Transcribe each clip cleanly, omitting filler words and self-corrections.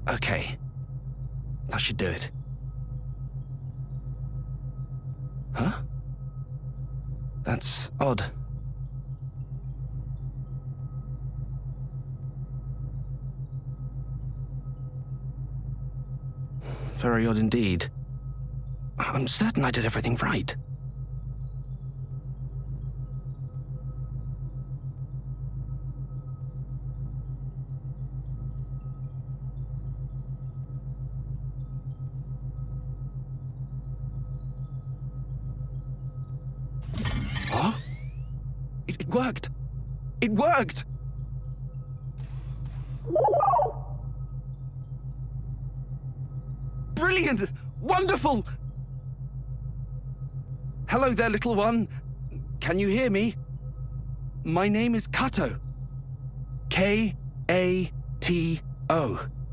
Okay. That should do it. Huh? That's odd. Very odd indeed. I'm certain I did everything right. Huh? It worked! It worked! Brilliant! Wonderful! Hello there, little one. Can you hear me? My name is Kato. K-A-T-O.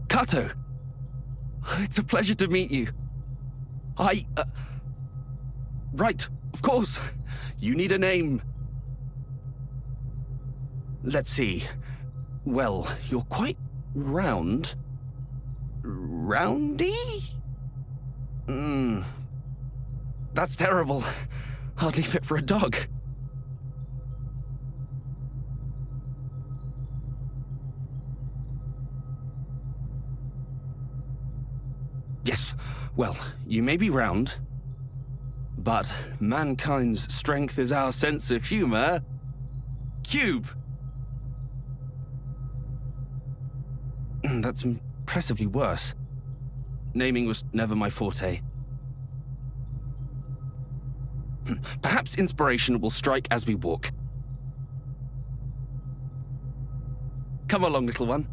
Kato. It's a pleasure to meet you. Right, of course. You need a name. Let's see. Well, you're quite round. Roundy? That's terrible. Hardly fit for a dog. Yes, well, you may be round, but mankind's strength is our sense of humor. Cube. That's impressively worse. Naming was never my forte. Perhaps inspiration will strike as we walk. Come along, little one.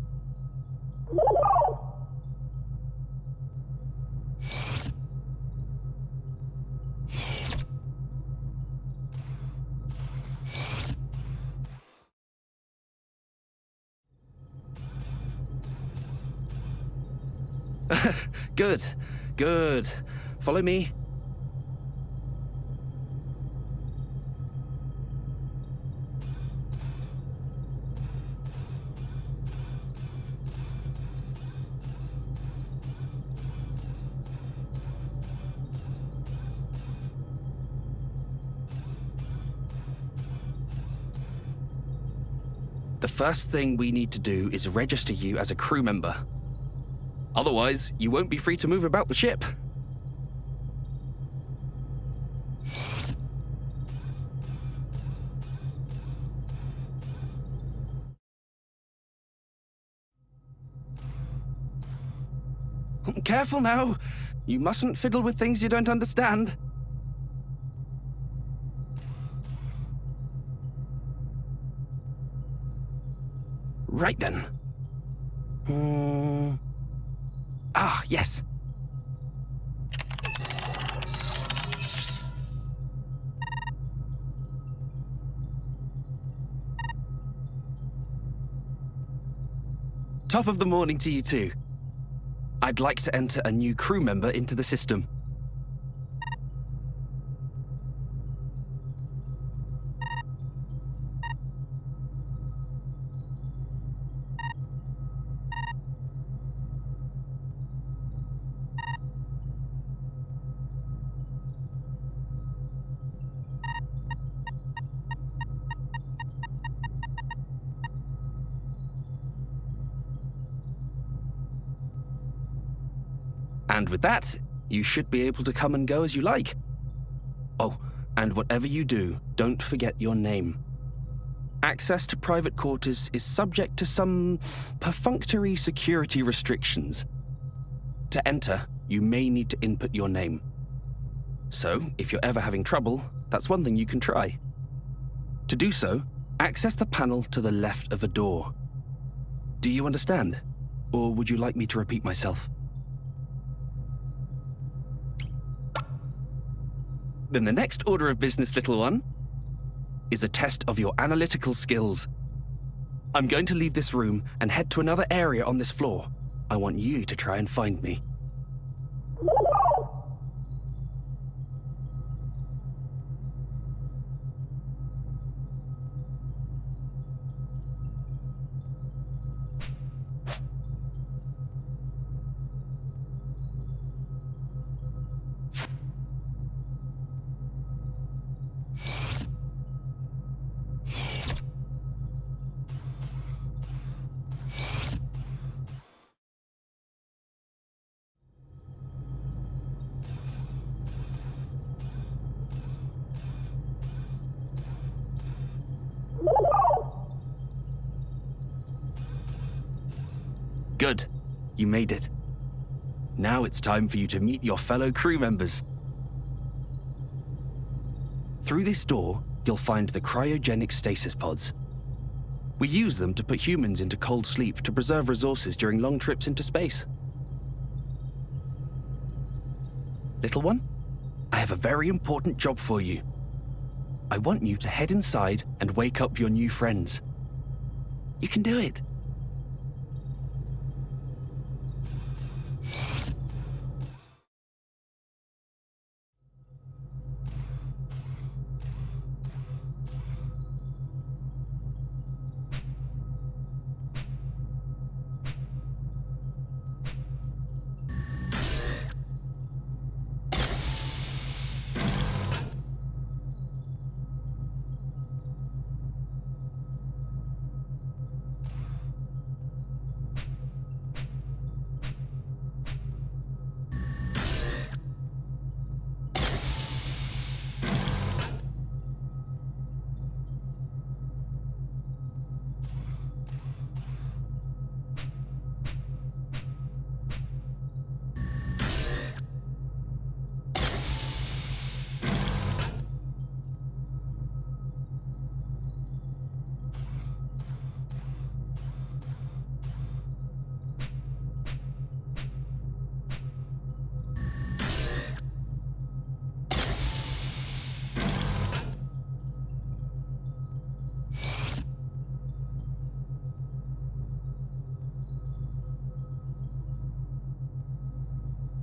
Good, good. Follow me. The first thing we need to do is register you as a crew member. Otherwise, you won't be free to move about the ship. Careful now. You mustn't fiddle with things you don't understand. Right then. Ah, yes. Top of the morning to you too. I'd like to enter a new crew member into the system. And with that, you should be able to come and go as you like. Oh, and whatever you do, don't forget your name. Access to private quarters is subject to some perfunctory security restrictions. To enter, you may need to input your name. So, if you're ever having trouble, that's one thing you can try. To do so, access the panel to the left of a door. Do you understand? Or would you like me to repeat myself? Then the next order of business, little one, is a test of your analytical skills. I'm going to leave this room and head to another area on this floor. I want you to try and find me. Good. You made it. Now it's time for you to meet your fellow crew members. Through this door, you'll find the cryogenic stasis pods. We use them to put humans into cold sleep to preserve resources during long trips into space. Little one, I have a very important job for you. I want you to head inside and wake up your new friends. You can do it.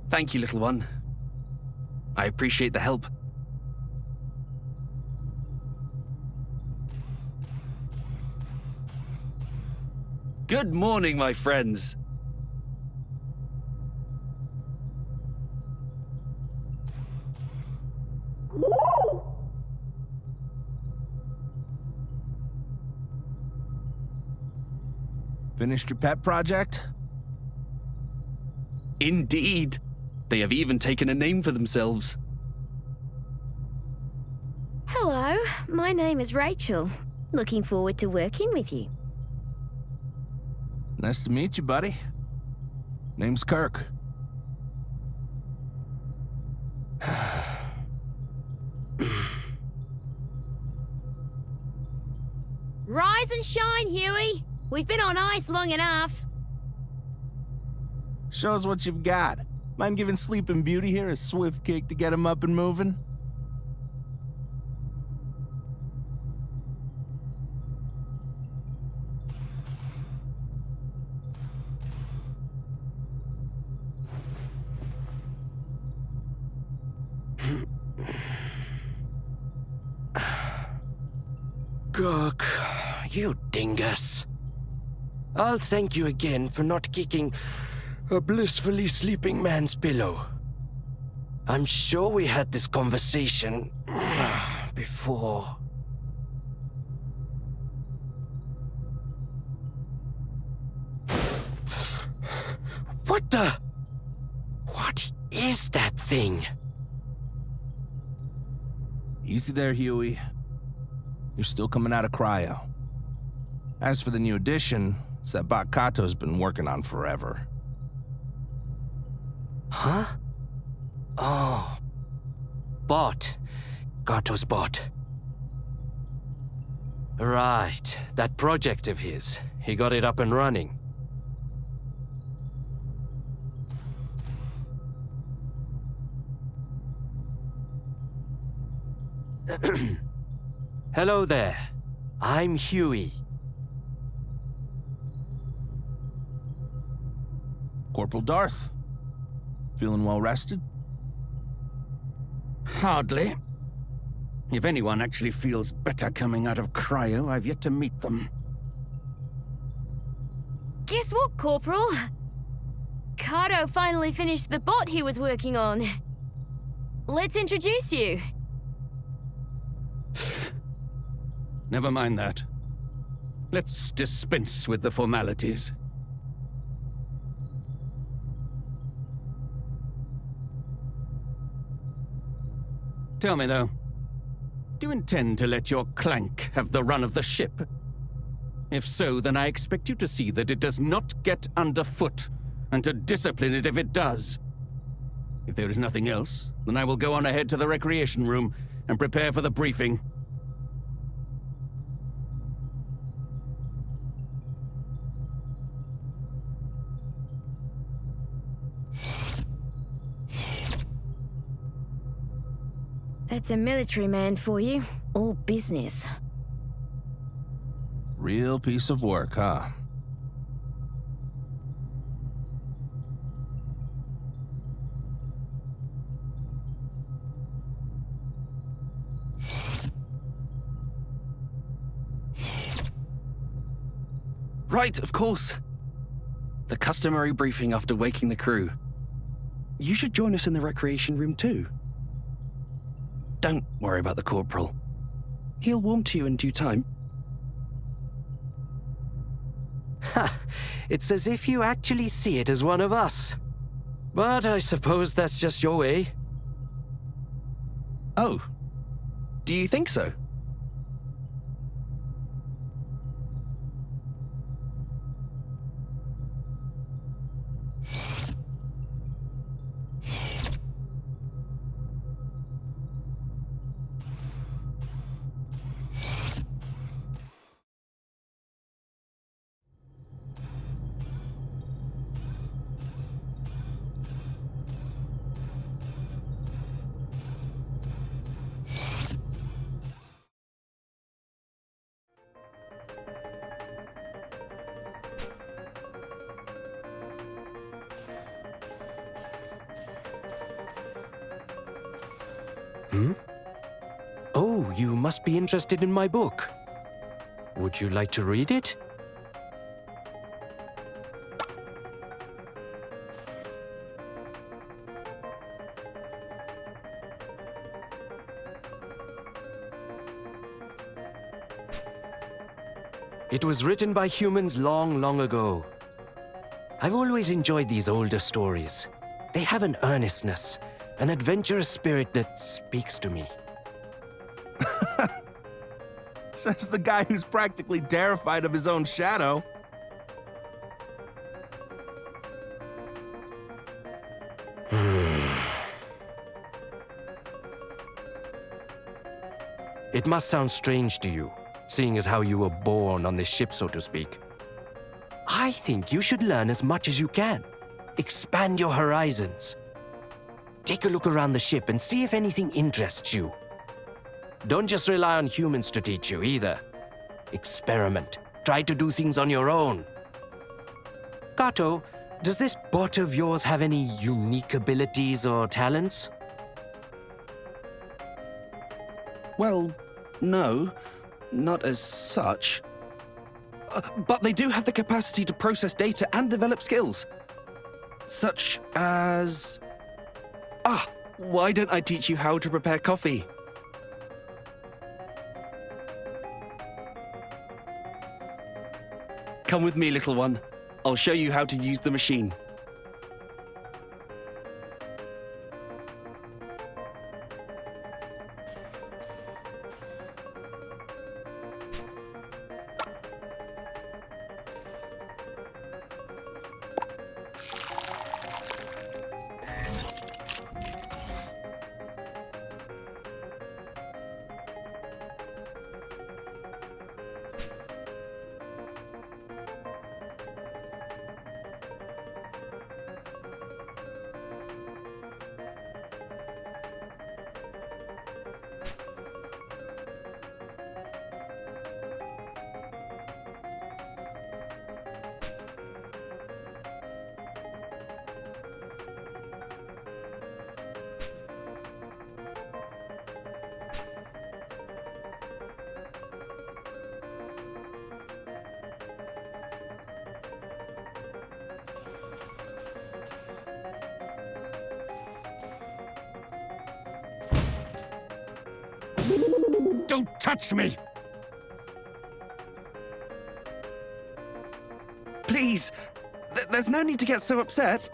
Thank you, little one. I appreciate the help. Good morning, my friends. Finished your pet project? Indeed. They have even taken a name for themselves. Hello, my name is Rachel. Looking forward to working with you. Nice to meet you, buddy. Name's Kirk. Rise and shine, Huey. We've been on ice long enough. Show us what you've got. Mind giving Sleeping Beauty here a swift kick to get him up and moving? Kirk, you dingus. I'll thank you again for not kicking a blissfully sleeping man's pillow. I'm sure we had this conversation before. What the? What is that thing? Easy there, Huey. You're still coming out of cryo. As for the new addition, it's that bot Kato's been working on forever. Huh? Oh. Bot. Kato's bot. Right. That project of his. He got it up and running. Hello there. I'm Huey. Corporal Darth. Feeling well rested? Hardly. If anyone actually feels better coming out of cryo, I've yet to meet them. Guess what, Corporal? Kato finally finished the bot he was working on. Let's introduce you. Never mind that. Let's dispense with the formalities. Tell me, though, do you intend to let your clank have the run of the ship? If so, then I expect you to see that it does not get underfoot, and to discipline it if it does. If there is nothing else, then I will go on ahead to the recreation room and prepare for the briefing. That's a military man for you. All business. Real piece of work, huh? Right, of course. The customary briefing after waking the crew. You should join us in the recreation room too. Don't worry about the corporal. He'll warm to you in due time. Ha! It's as if you actually see it as one of us. But I suppose that's just your way. Oh, do you think so? Oh, you must be interested in my book. Would you like to read it? It was written by humans long, long ago. I've always enjoyed these older stories. They have an earnestness, an adventurous spirit that speaks to me. Says the guy who's practically terrified of his own shadow. It must sound strange to you, seeing as how you were born on this ship, so to speak. I think you should learn as much as you can. Expand your horizons. Take a look around the ship and see if anything interests you. Don't just rely on humans to teach you either. Experiment. Try to do things on your own. Kato, does this bot of yours have any unique abilities or talents? Well, no, not as such. But they do have the capacity to process data and develop skills. Such as... why don't I teach you how to prepare coffee? Come with me, little one. I'll show you how to use the machine. Don't touch me! Please, there's no need to get so upset.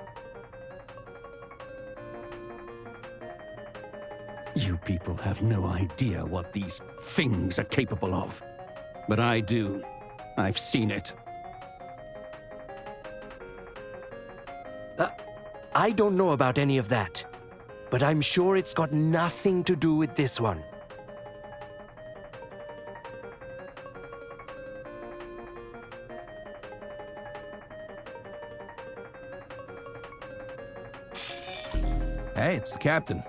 You people have no idea what these things are capable of. But I do. I've seen it. I don't know about any of that, but I'm sure it's got nothing to do with this one. Hey, it's the captain.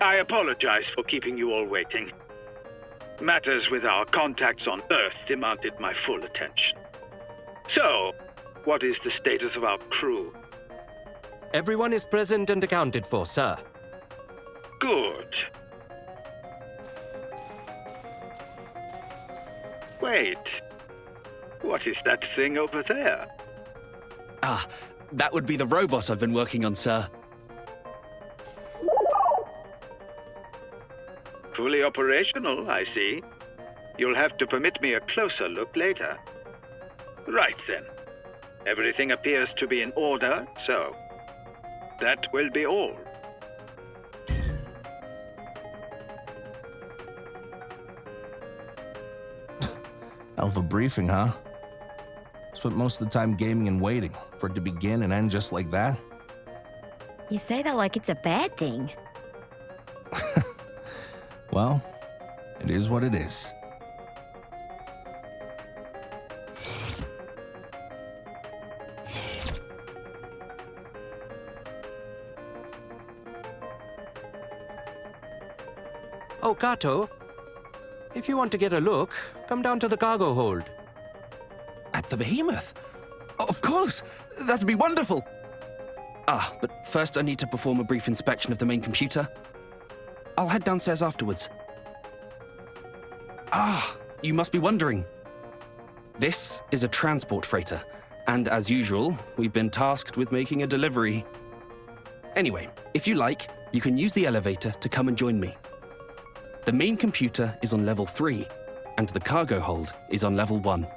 I apologize for keeping you all waiting. Matters with our contacts on Earth demanded my full attention. So, what is the status of our crew? Everyone is present and accounted for, sir. Good. Wait. What is that thing over there? Ah, that would be the robot I've been working on, sir. Fully operational, I see. You'll have to permit me a closer look later. Right then. Everything appears to be in order, so that will be all. Hell of a briefing, huh? Spent most of the time gaming and waiting for it to begin and end just like that. You say that like it's a bad thing. Well, it is what it is. Oh, Kato, if you want to get a look, come down to the cargo hold. At the behemoth? Of course! That'd be wonderful! Ah, but first I need to perform a brief inspection of the main computer. I'll head downstairs afterwards. Ah, you must be wondering. This is a transport freighter, and as usual, we've been tasked with making a delivery. Anyway, if you like, you can use the elevator to come and join me. The main computer is on level 3, and the cargo hold is on level 1.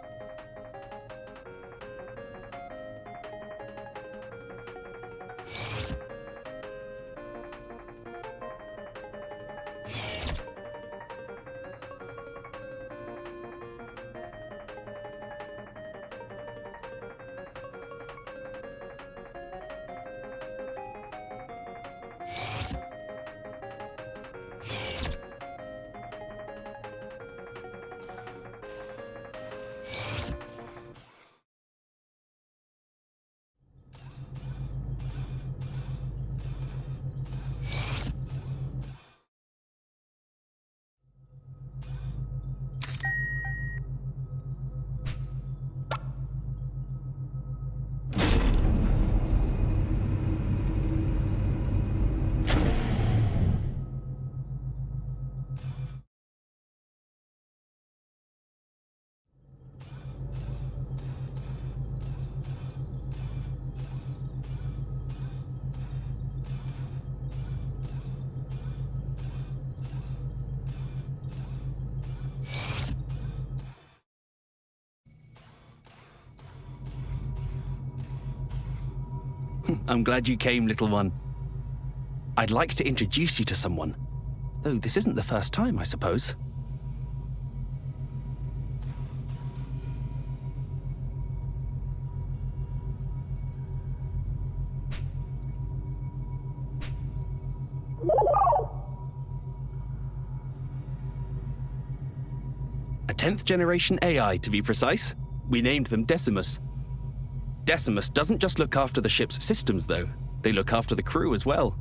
I'm glad you came, little one. I'd like to introduce you to someone, though this isn't the first time, I suppose. A 10th generation AI, to be precise. We named them Decimus. Decimus doesn't just look after the ship's systems, though. They look after the crew as well.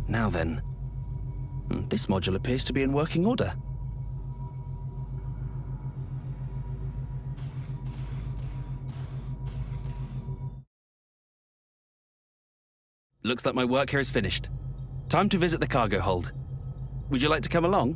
Now then, this module appears to be in working order. Looks like my work here is finished. Time to visit the cargo hold. Would you like to come along?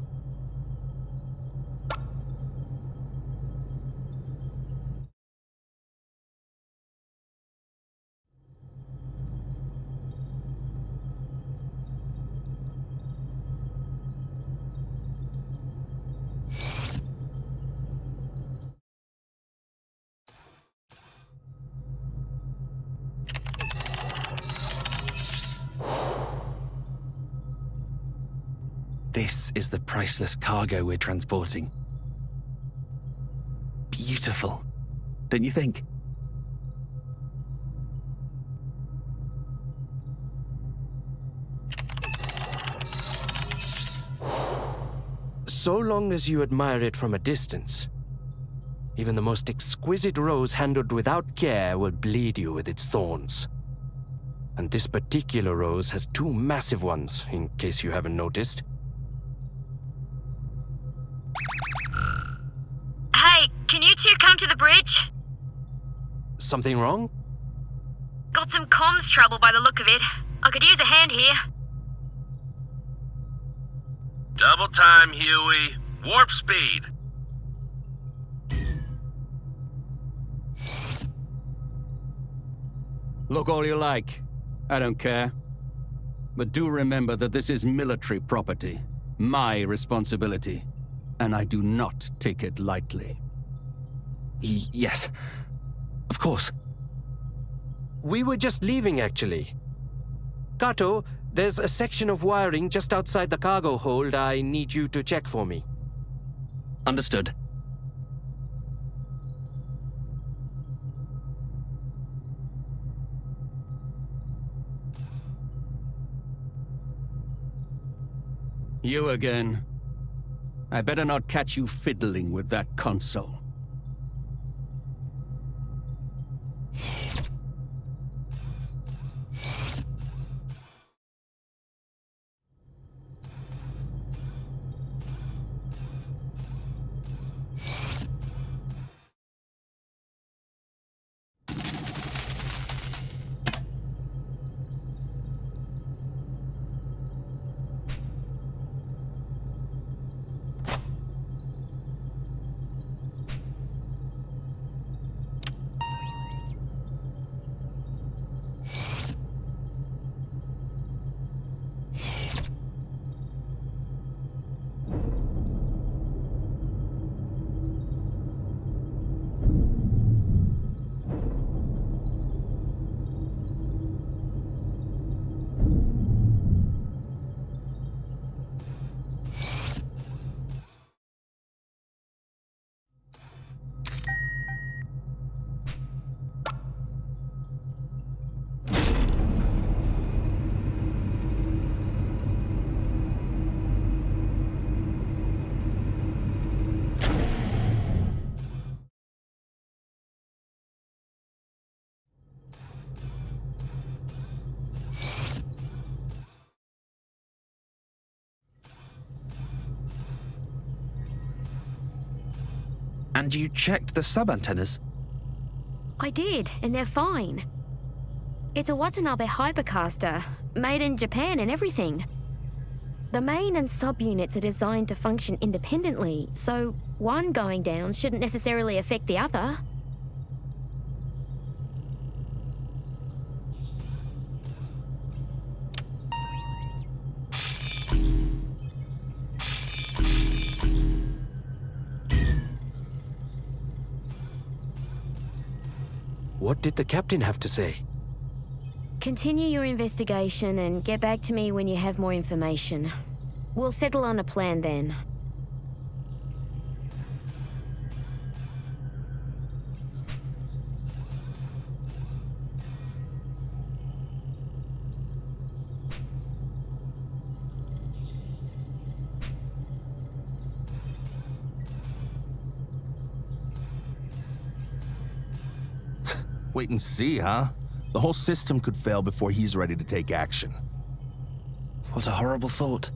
This is the priceless cargo we're transporting. Beautiful, don't you think? So long as you admire it from a distance, even the most exquisite rose handled without care will bleed you with its thorns. And this particular rose has two massive ones, in case you haven't noticed. Hey, can you two come to the bridge? Something wrong? Got some comms trouble by the look of it. I could use a hand here. Double time, Huey. Warp speed. Look all you like. I don't care. But do remember that this is military property. My responsibility. And I do not take it lightly. Yes, of course. We were just leaving, actually. Kato, there's a section of wiring just outside the cargo hold I need you to check for me. Understood. You again. I better not catch you fiddling with that console. And you checked the sub-antennas? I did, and they're fine. It's a Watanabe hypercaster, made in Japan and everything. The main and sub-units are designed to function independently, so one going down shouldn't necessarily affect the other. What did the captain have to say? Continue your investigation and get back to me when you have more information. We'll settle on a plan then. Wait and see, huh? The whole system could fail before he's ready to take action. What a horrible thought.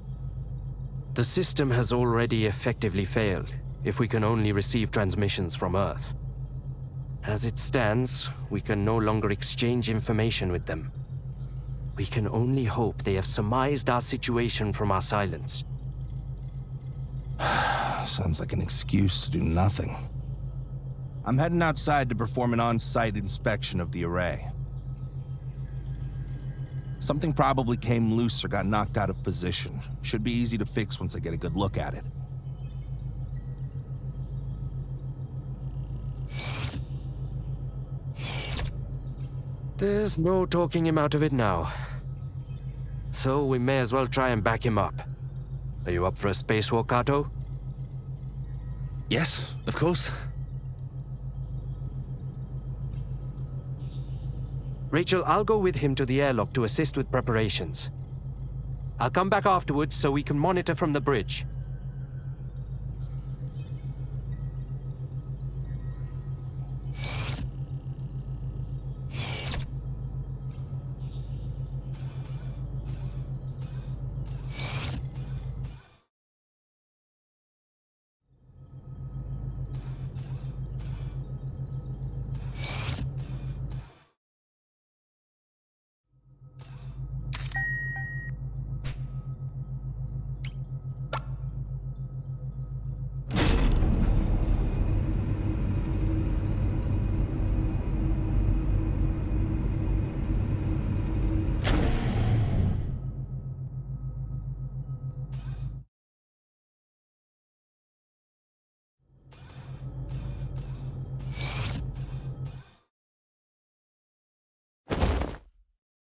The system has already effectively failed, if we can only receive transmissions from Earth. As it stands, we can no longer exchange information with them. We can only hope they have surmised our situation from our silence. Sounds like an excuse to do nothing. I'm heading outside to perform an on-site inspection of the array. Something probably came loose or got knocked out of position. Should be easy to fix once I get a good look at it. There's no talking him out of it now. So we may as well try and back him up. Are you up for a spacewalk, Kato? Yes, of course. Rachel, I'll go with him to the airlock to assist with preparations. I'll come back afterwards so we can monitor from the bridge.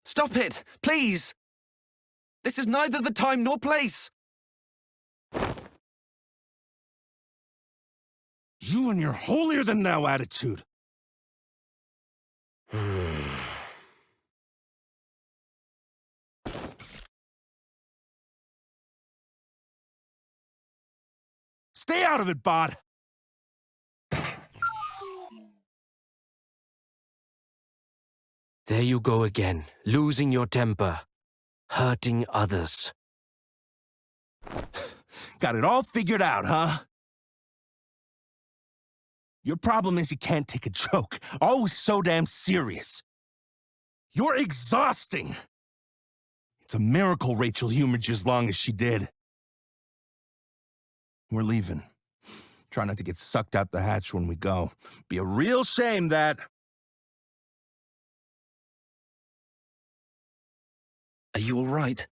Stop it, please! This is neither the time nor place! You and your holier-than-thou attitude. Stay out of it, Bod. There you go again, losing your temper, hurting others. Got it all figured out, huh? Your problem is you can't take a joke. Always so damn serious. You're exhausting. It's a miracle Rachel humored you as long as she did. We're leaving. Try not to get sucked out the hatch when we go. Be a real shame that... Are you all right?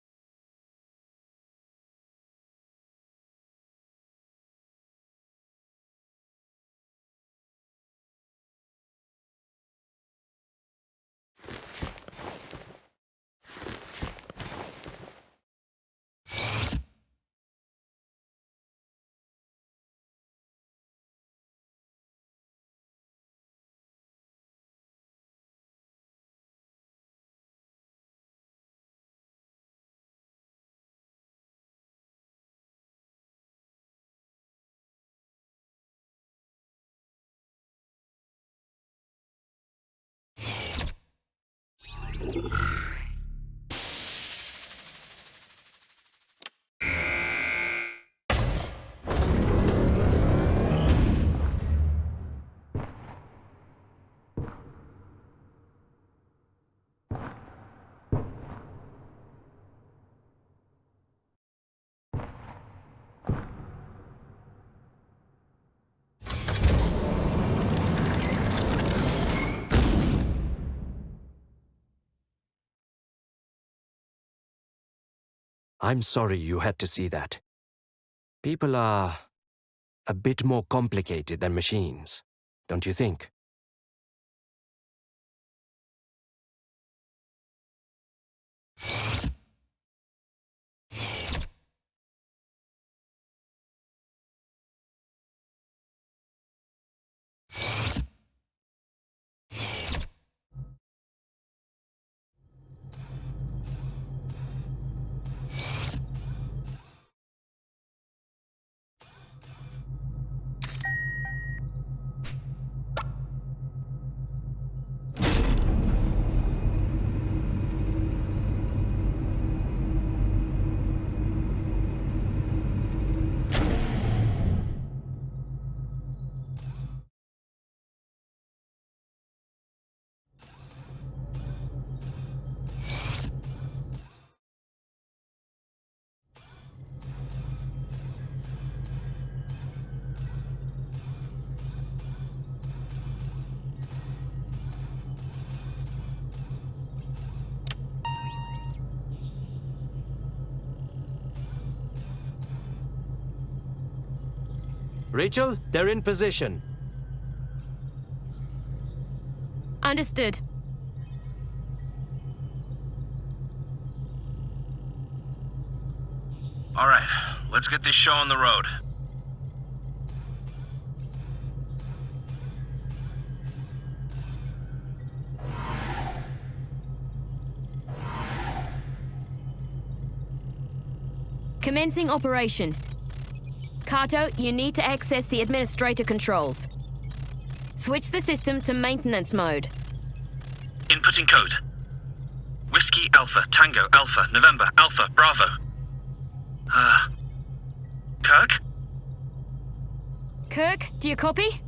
I'm sorry you had to see that. People are a bit more complicated than machines, don't you think? Rachel, they're in position. Understood. All right, Let's get this show on the road. Commencing operation. Kato, you need to access the administrator controls. Switch the system to maintenance mode. Inputting code. Whiskey Alpha, Tango Alpha, November Alpha, Bravo. Kirk? Kirk, do you copy?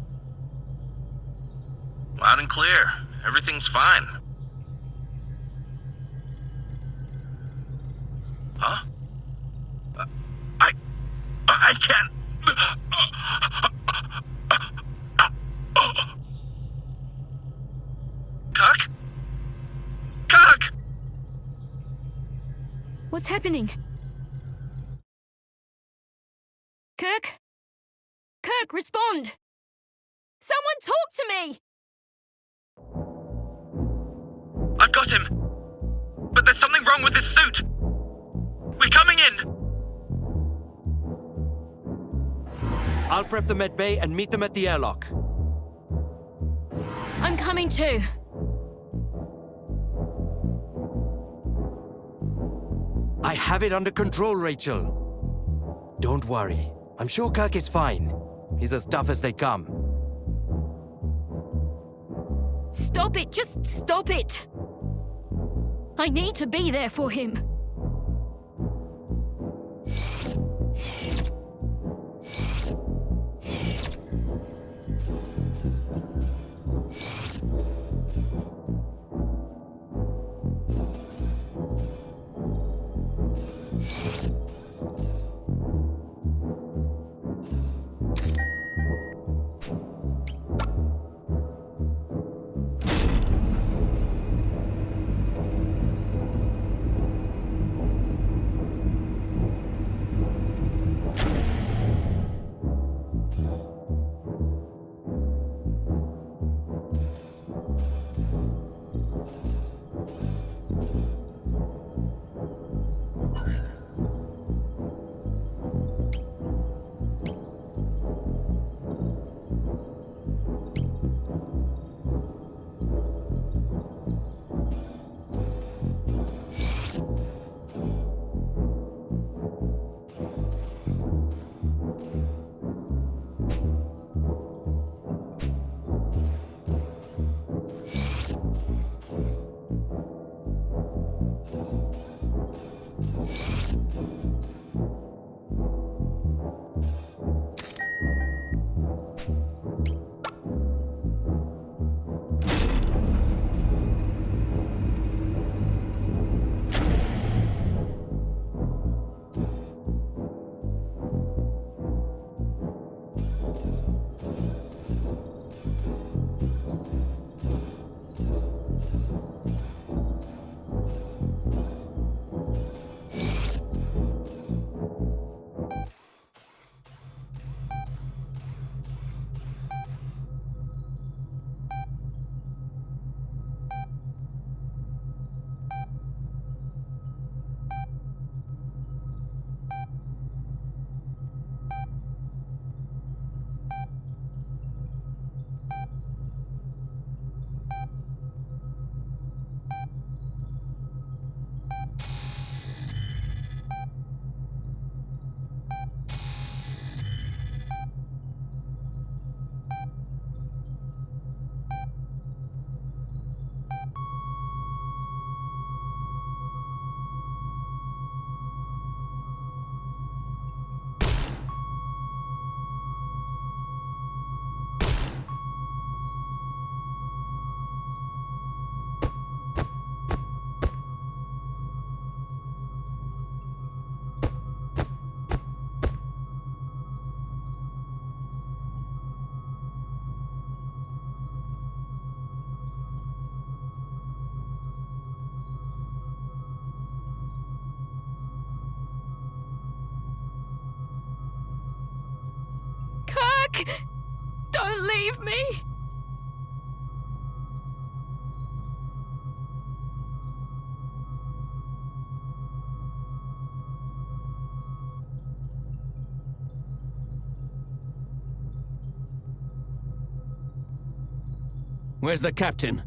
Loud and clear. Everything's fine. Huh? I can't... Kirk? Kirk! What's happening? Kirk? Kirk, respond! Someone talk to me! I've got him. But there's something wrong with his suit. We're coming in. I'll prep them at bay and meet them at the airlock. I'm coming too. I have it under control, Rachel. Don't worry. I'm sure Kirk is fine. He's as tough as they come. Stop it! Just stop it! I need to be there for him. Don't leave me! Where's the captain?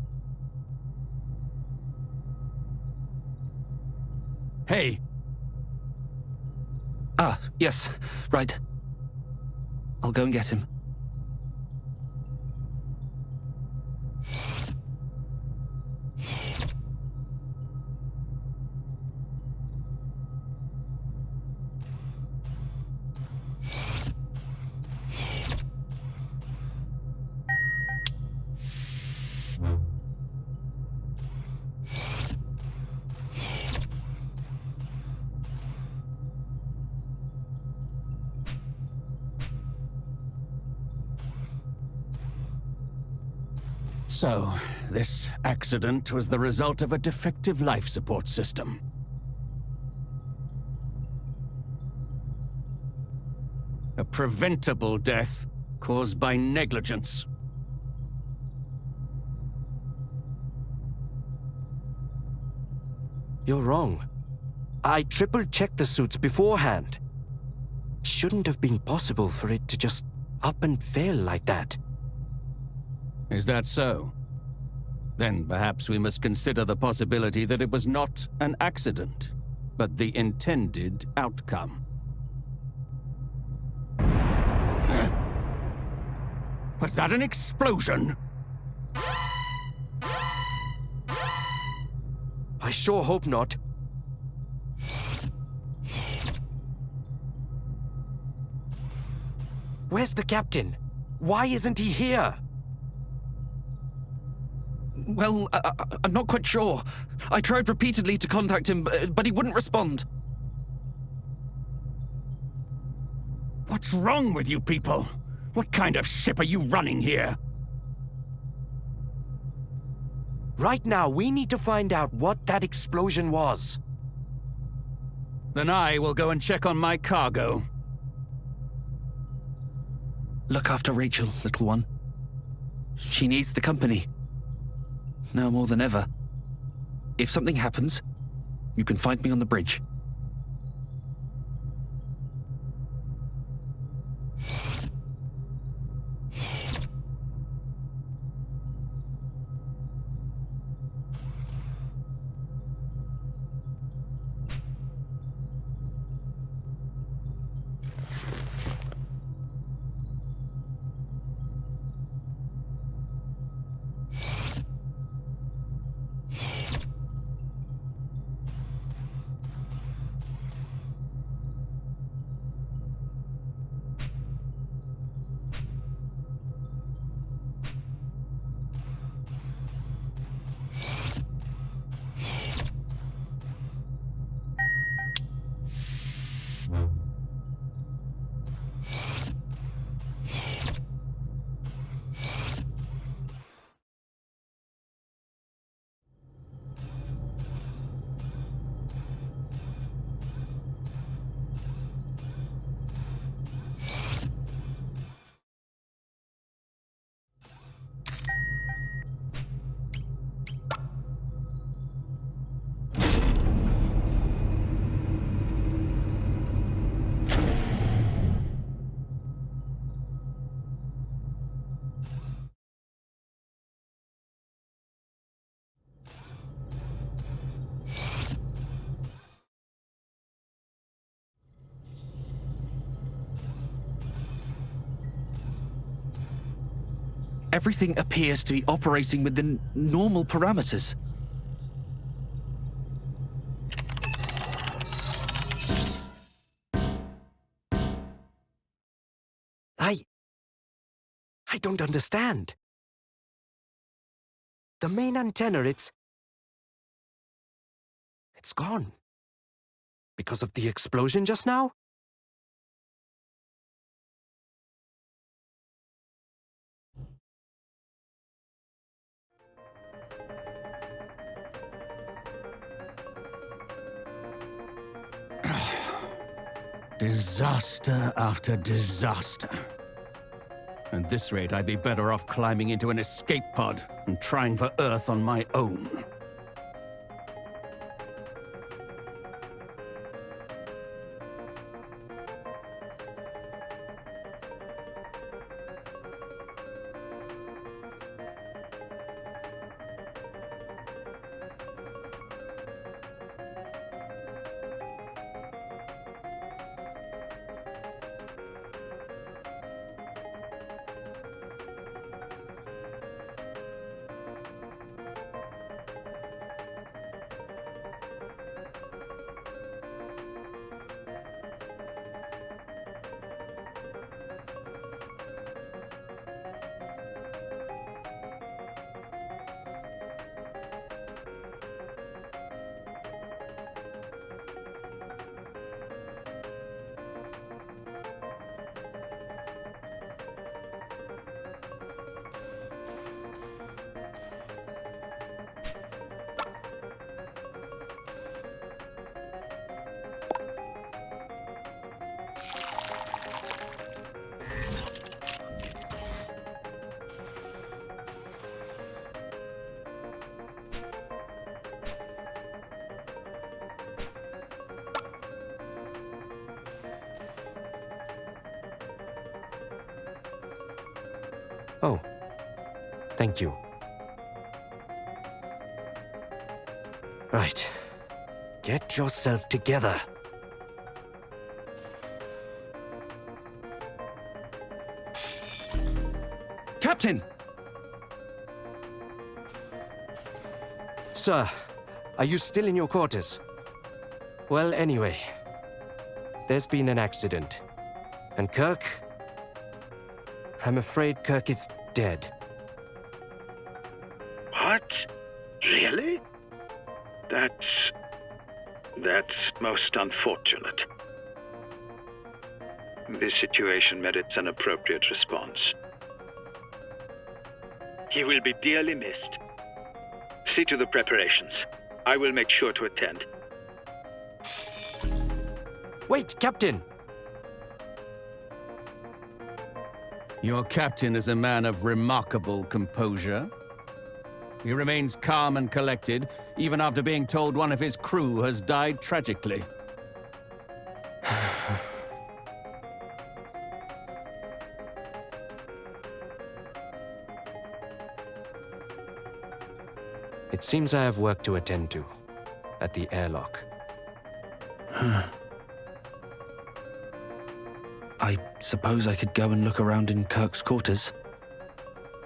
Hey! Ah, yes, right. I'll go and get him. So, this accident was the result of a defective life support system. A preventable death caused by negligence. You're wrong. I triple-checked the suits beforehand. Shouldn't have been possible for it to just up and fail like that. Is that so? Then perhaps we must consider the possibility that it was not an accident, but the intended outcome. Was that an explosion? I sure hope not. Where's the captain? Why isn't he here? Well, I'm not quite sure. I tried repeatedly to contact him, but he wouldn't respond. What's wrong with you people? What kind of ship are you running here? Right now, we need to find out what that explosion was. Then I will go and check on my cargo. Look after Rachel, little one. She needs the company. Now more than ever. If something happens, you can find me on the bridge. Everything appears to be operating within normal parameters. I don't understand. The main antenna, it's gone. Because of the explosion just now? Disaster after disaster. At this rate, I'd be better off climbing into an escape pod and trying for Earth on my own. Oh, thank you. Right. Get yourself together. Captain! Sir, are you still in your quarters? Well, anyway, there's been an accident. And Kirk? I'm afraid Kirk is dead. What? Really? That's most unfortunate. This situation merits an appropriate response. He will be dearly missed. See to the preparations. I will make sure to attend. Wait, Captain! Your captain is a man of remarkable composure. He remains calm and collected, even after being told one of his crew has died tragically. It seems I have work to attend to at the airlock. I suppose I could go and look around in Kirk's quarters.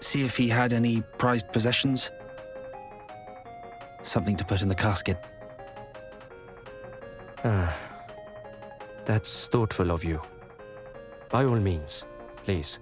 See if he had any prized possessions. Something to put in the casket. That's thoughtful of you. By all means, please.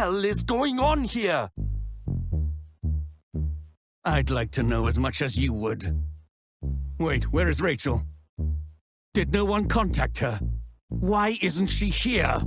hell is going on here? I'd like to know as much as you would. Wait, where is Rachel? Did no one contact her? Why isn't she here?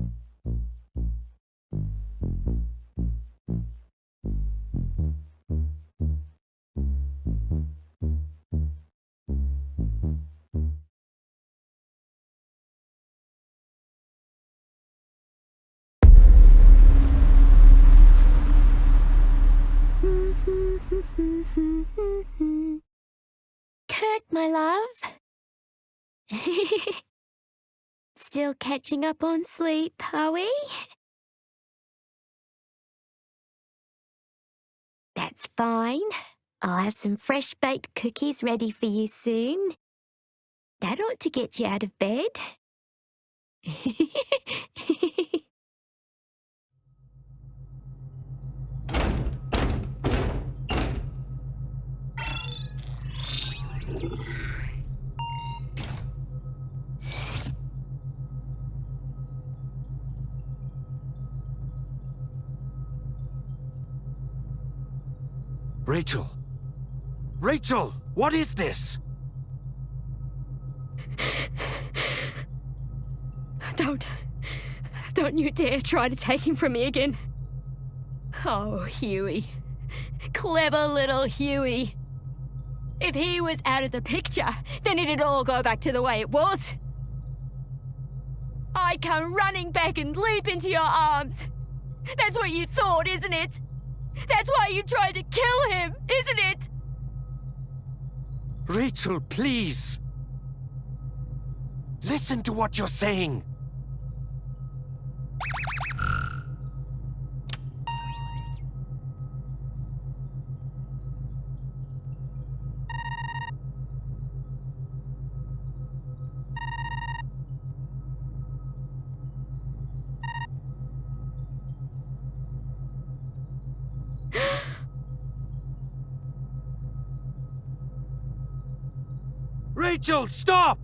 Kirk, my love. Still catching up on sleep, are we? That's fine. I'll have some fresh baked cookies ready for you soon. That ought to get you out of bed. Rachel! Rachel! What is this? Don't you dare try to take him from me again. Oh, Huey. Clever little Huey. If he was out of the picture, then it'd all go back to the way it was. I'd come running back and leap into your arms. That's what you thought, isn't it? That's why you tried to kill him, isn't it? Rachel, please! Listen to what you're saying! Rachel, stop!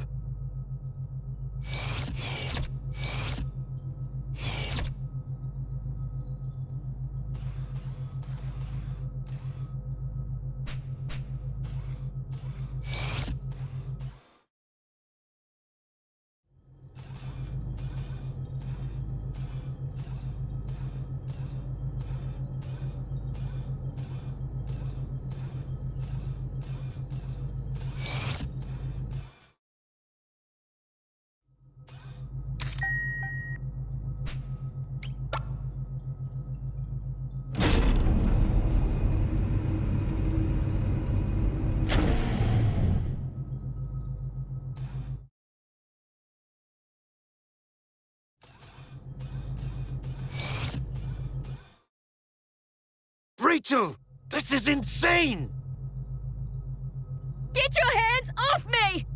Rachel, this is insane! Get your hands off me!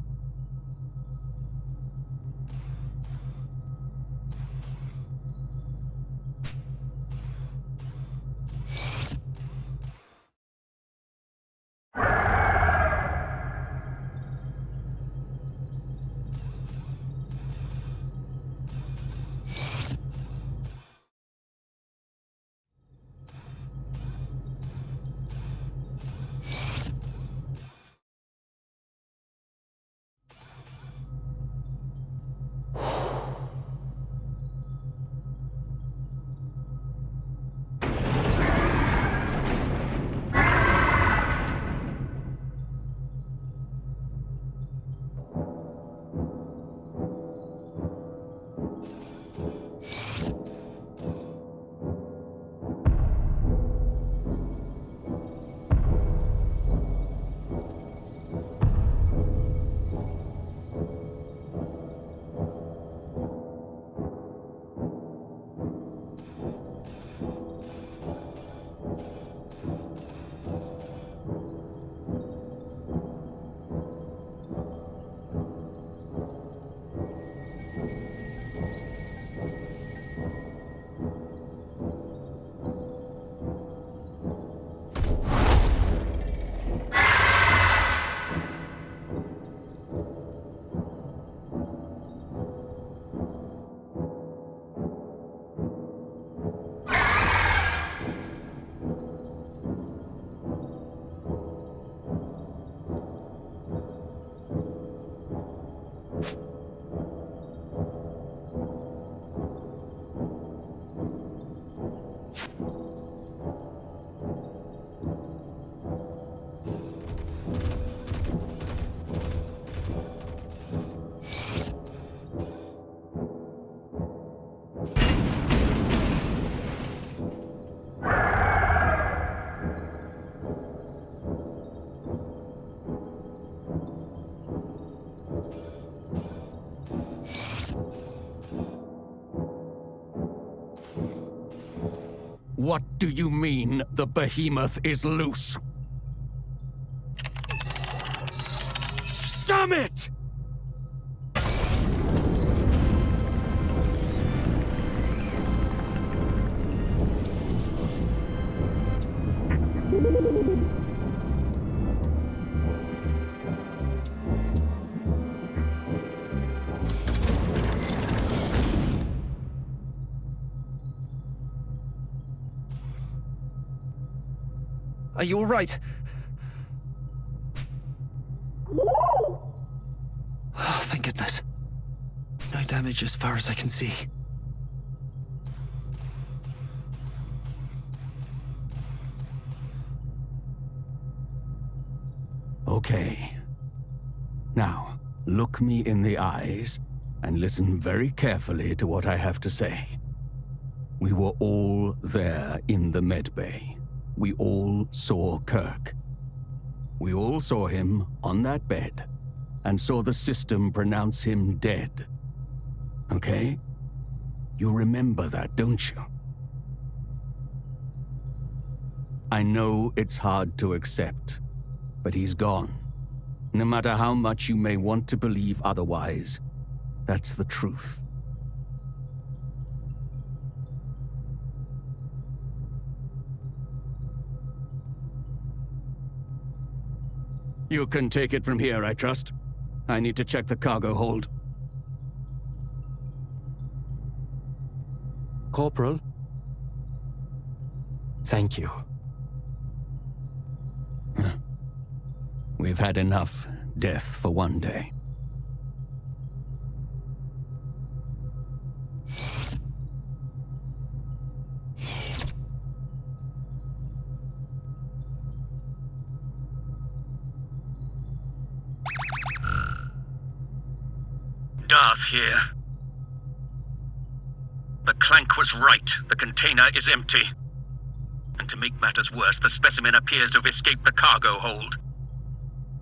What do you mean the behemoth is loose? Damn it! Are you all right? Oh, thank goodness. No damage as far as I can see. Okay. Now, look me in the eyes and listen very carefully to what I have to say. We were all there in the medbay. We all saw Kirk. We all saw him on that bed and saw the system pronounce him dead. Okay? You remember that, don't you? I know it's hard to accept, but he's gone. No matter how much you may want to believe otherwise, that's the truth. You can take it from here, I trust. I need to check the cargo hold. Corporal? Thank you. We've had enough death for one day. Darth here. The Clank was right. The container is empty. And to make matters worse, the specimen appears to have escaped the cargo hold.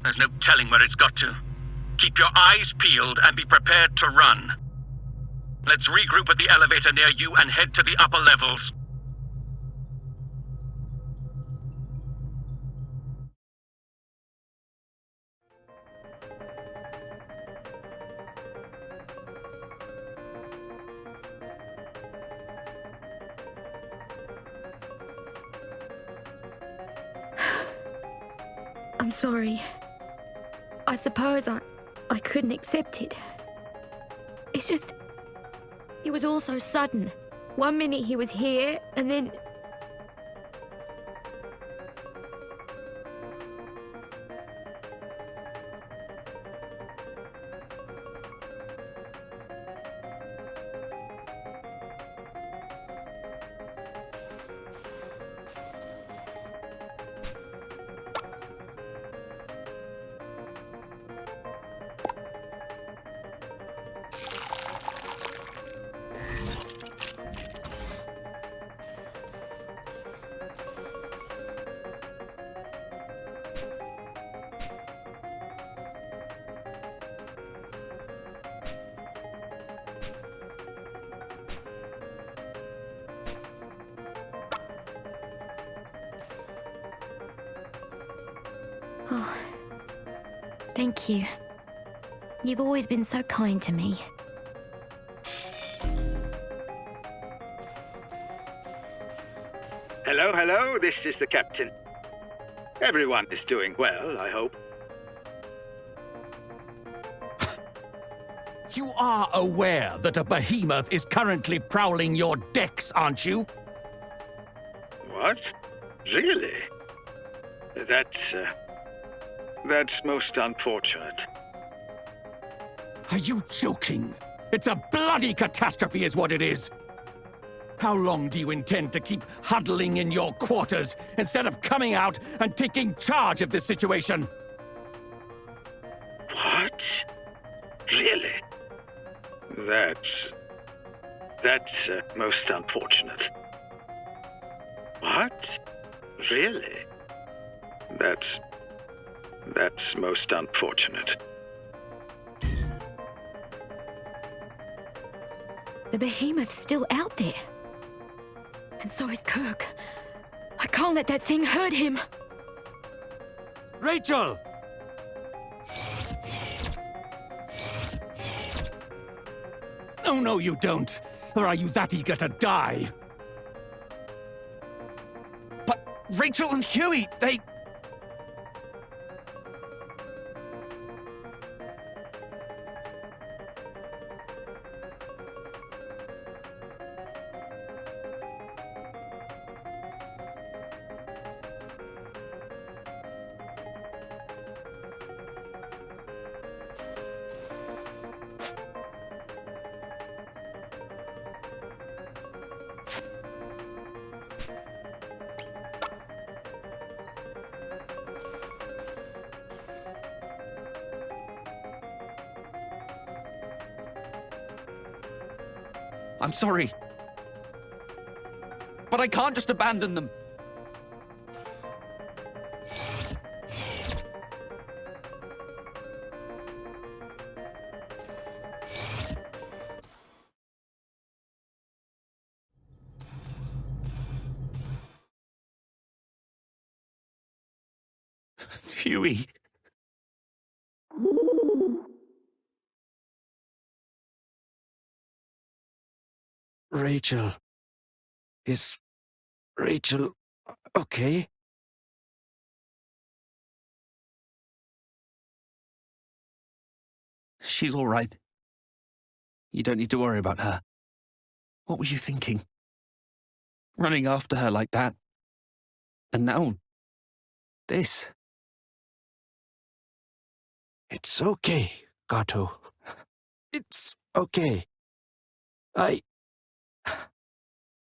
There's no telling where it's got to. Keep your eyes peeled and be prepared to run. Let's regroup at the elevator near you and head to the upper levels. I'm sorry. I suppose I couldn't accept it. It's just... it was all so sudden. One minute he was here, and then... Oh, thank you. You've always been so kind to me. Hello, hello, this is the captain. Everyone is doing well, I hope. You are aware that a behemoth is currently prowling your decks, aren't you? What? Really? That's most unfortunate. Are you joking? It's a bloody catastrophe is what it is. How long do you intend to keep huddling in your quarters instead of coming out and taking charge of this situation? What? Really? That's most unfortunate. What? Really? That's most unfortunate. The behemoth's still out there. And so is Kirk. I can't let that thing hurt him. Rachel! Oh, no, you don't. Or are you that eager to die? But Rachel and Huey, they... I'm sorry. But I can't just abandon them. Huey. Rachel. Is Rachel okay? She's all right. You don't need to worry about her. What were you thinking? Running after her like that. And now, this. It's okay, Gato. It's okay.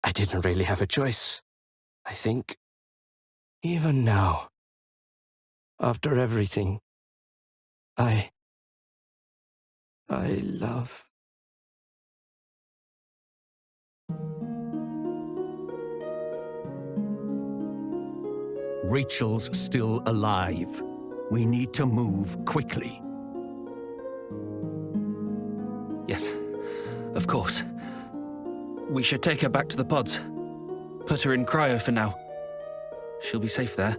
I didn't really have a choice. I think, even now, after everything, I love... Rachel's still alive. We need to move quickly. Yes, of course. We should take her back to the pods. Put her in cryo for now. She'll be safe there.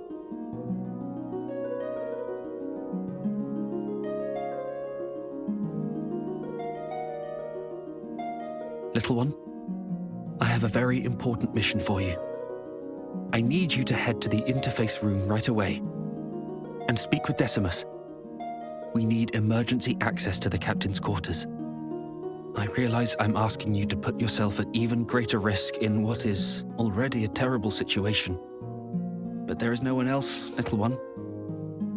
Little one, I have a very important mission for you. I need you to head to the interface room right away and speak with Decimus. We need emergency access to the captain's quarters. I realize I'm asking you to put yourself at even greater risk in what is already a terrible situation. But there is no one else, little one.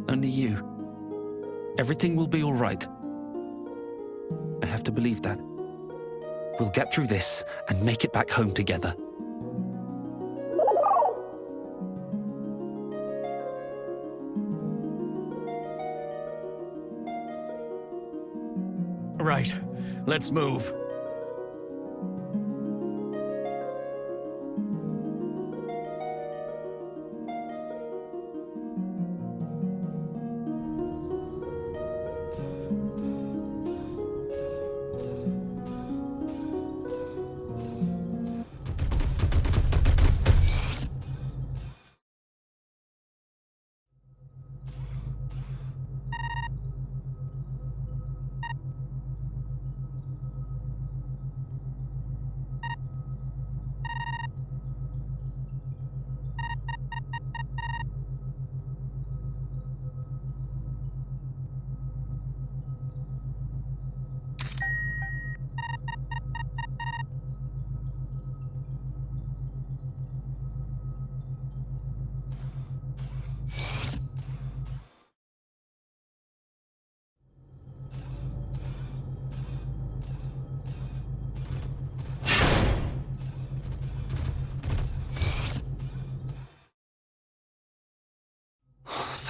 Only you. Everything will be all right. I have to believe that. We'll get through this and make it back home together. Right, let's move.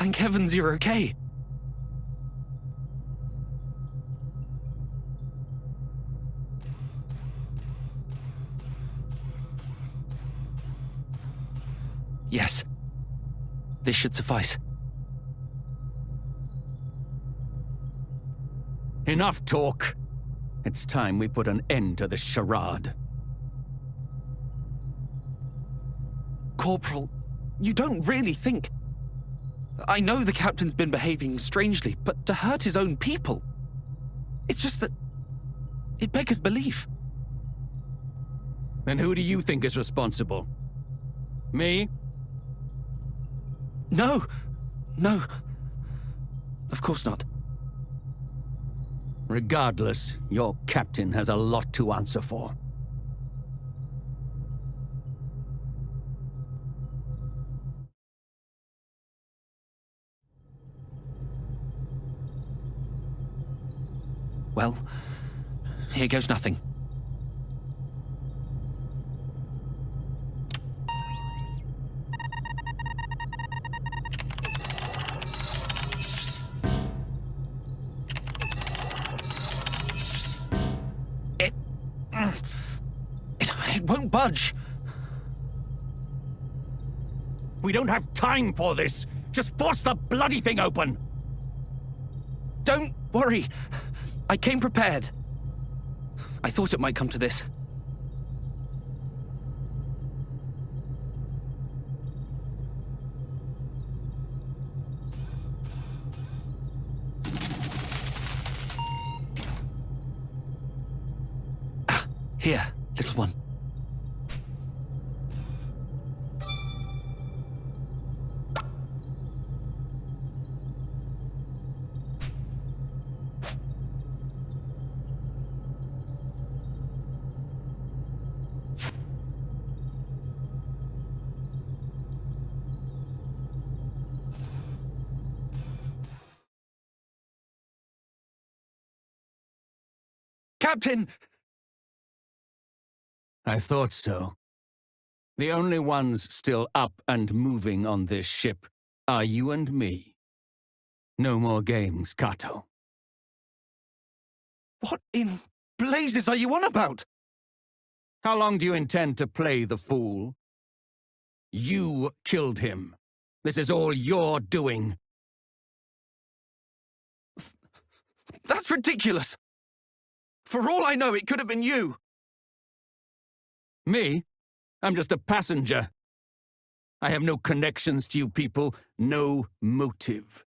Thank heavens you're okay. Yes. This should suffice. Enough talk. It's time we put an end to this charade. Corporal, you don't really think... I know the captain's been behaving strangely, but to hurt his own people... It's just that... It beggars belief. Then who do you think is responsible? Me? No. No. Of course not. Regardless, your captain has a lot to answer for. Well, here goes nothing. It won't budge. We don't have time for this! Just force the bloody thing open! Don't worry. I came prepared. I thought it might come to this. Here, little one. Captain! I thought so. The only ones still up and moving on this ship are you and me. No more games, Kato. What in blazes are you on about? How long do you intend to play the fool? You killed him. This is all your doing. That's ridiculous! For all I know, it could have been you. Me? I'm just a passenger. I have no connections to you people, no motive.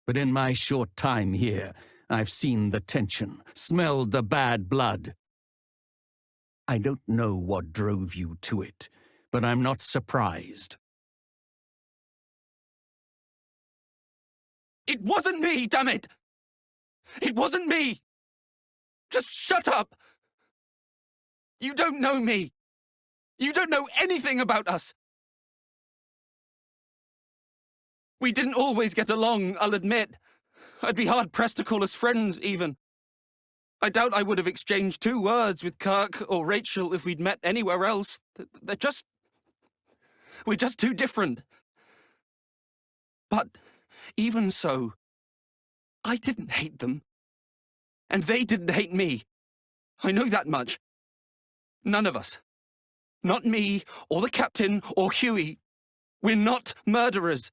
But in my short time here, I've seen the tension, smelled the bad blood. I don't know what drove you to it, but I'm not surprised. It wasn't me, damn it! It wasn't me! Just shut up! You don't know me! You don't know anything about us! We didn't always get along, I'll admit. I'd be hard-pressed to call us friends, even. I doubt I would have exchanged 2 words with Kirk or Rachel if we'd met anywhere else. We're just too different. But even so, I didn't hate them. And they didn't hate me. I know that much. None of us. Not me, or the captain, or Huey. We're not murderers.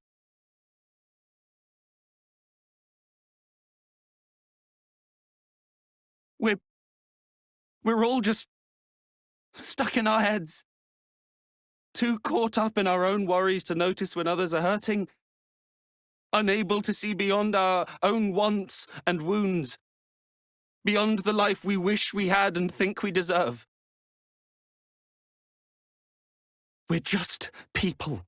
We're all just stuck in our heads. Too caught up in our own worries to notice when others are hurting. Unable to see beyond our own wants and wounds. Beyond the life we wish we had and think we deserve. We're just people.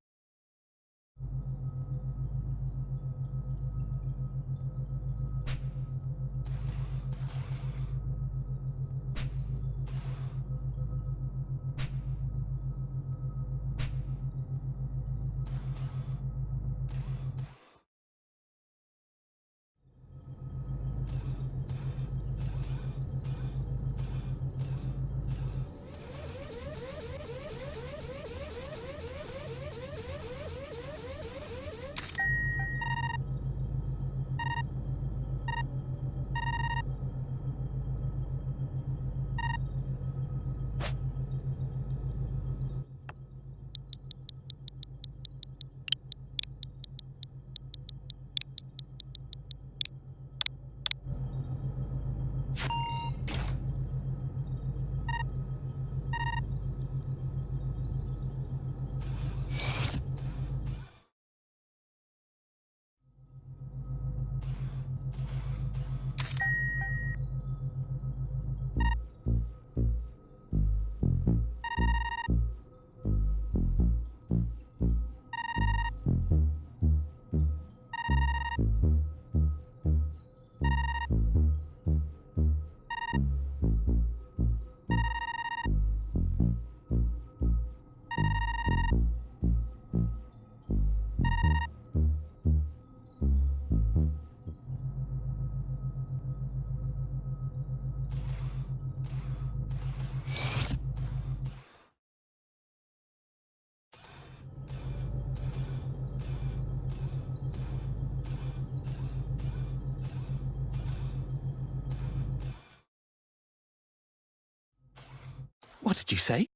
What did you say?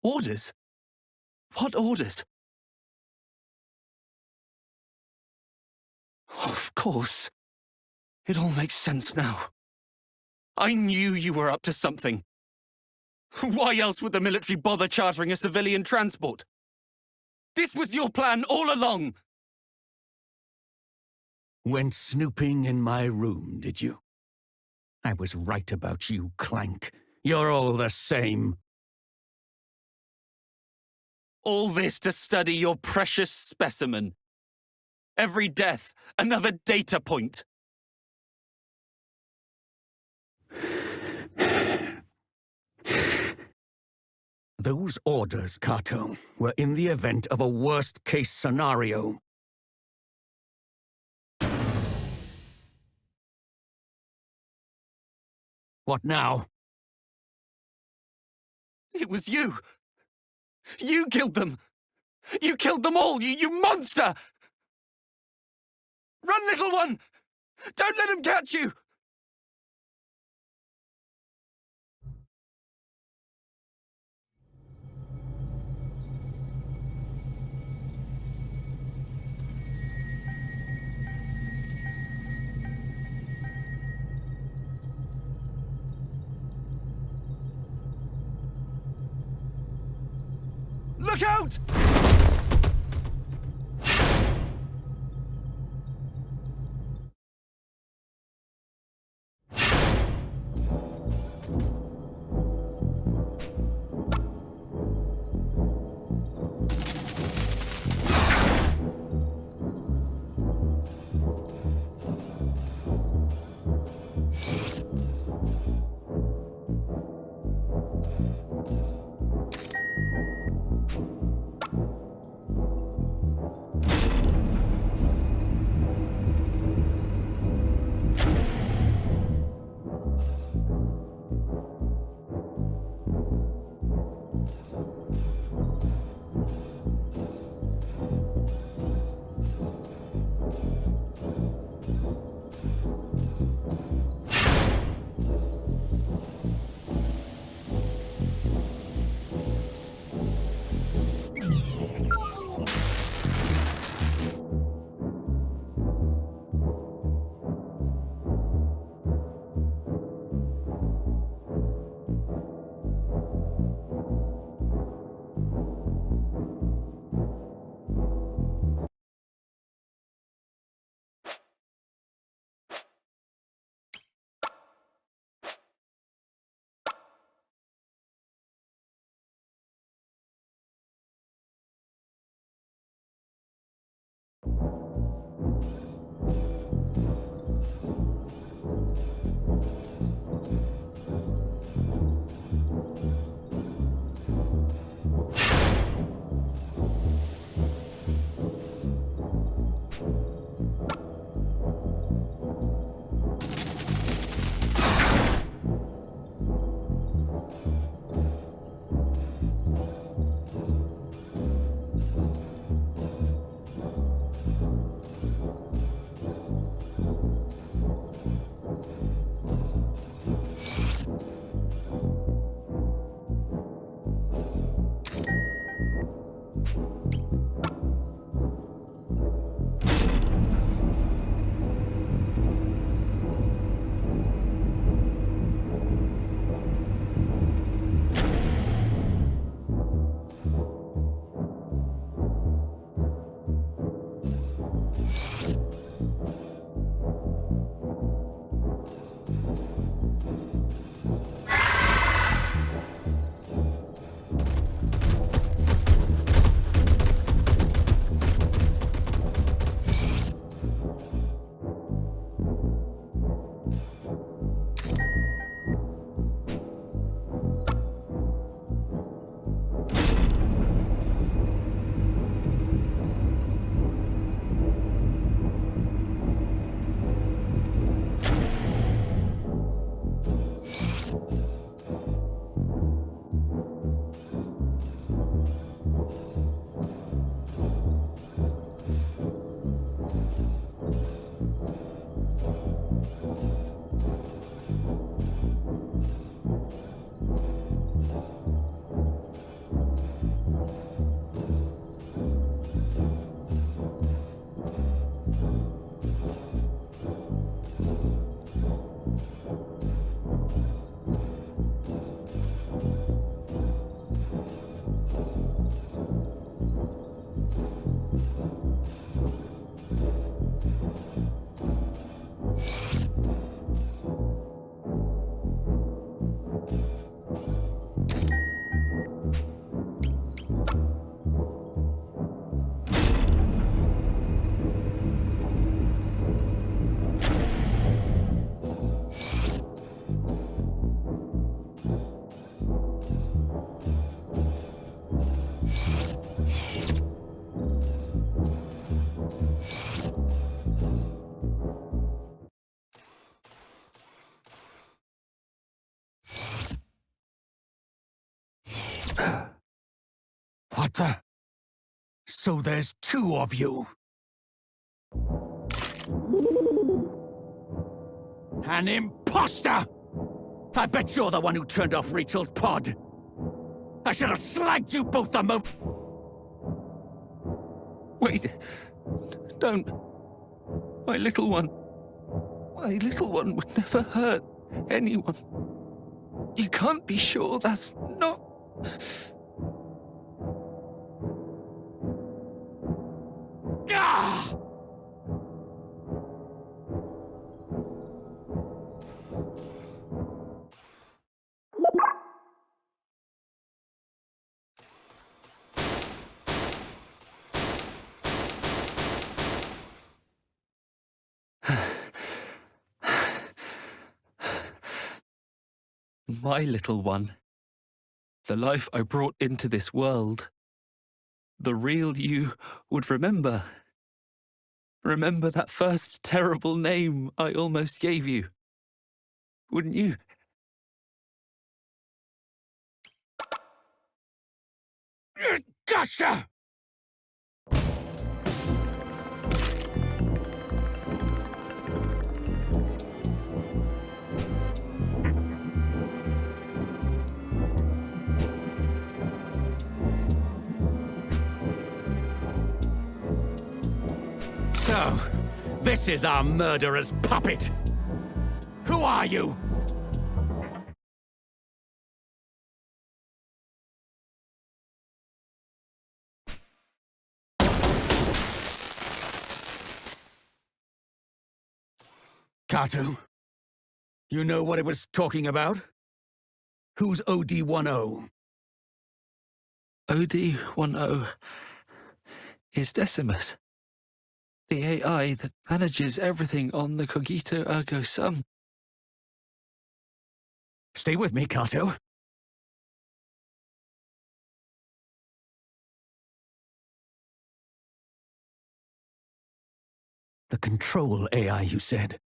Orders? What orders? Of course. It all makes sense now. I knew you were up to something. Why else would the military bother chartering a civilian transport? This was your plan all along! Went snooping in my room, did you? I was right about you, Clank. You're all the same. All this to study your precious specimen. Every death, another data point. Those orders, Kato, were in the event of a worst-case scenario. What now? It was you! You killed them! You killed them all, you monster! Run, little one! Don't let him catch you! Look out! What the? So there's two of you. An imposter! I bet you're the one who turned off Rachel's pod. I should have slagged you both the moment. Wait. Don't. My little one. My little one would never hurt anyone. You can't be sure that's not... Ah! My little one. The life I brought into this world. The real you would remember. Remember that first terrible name I almost gave you. Wouldn't you? Gotcha! So, this is our murderer's puppet. Who are you? Kato, you know what it was talking about? Who's OD-10? OD-10 is Decimus. The AI that manages everything on the Cogito Ergo Sum. Stay with me, Kato. The control AI, you said.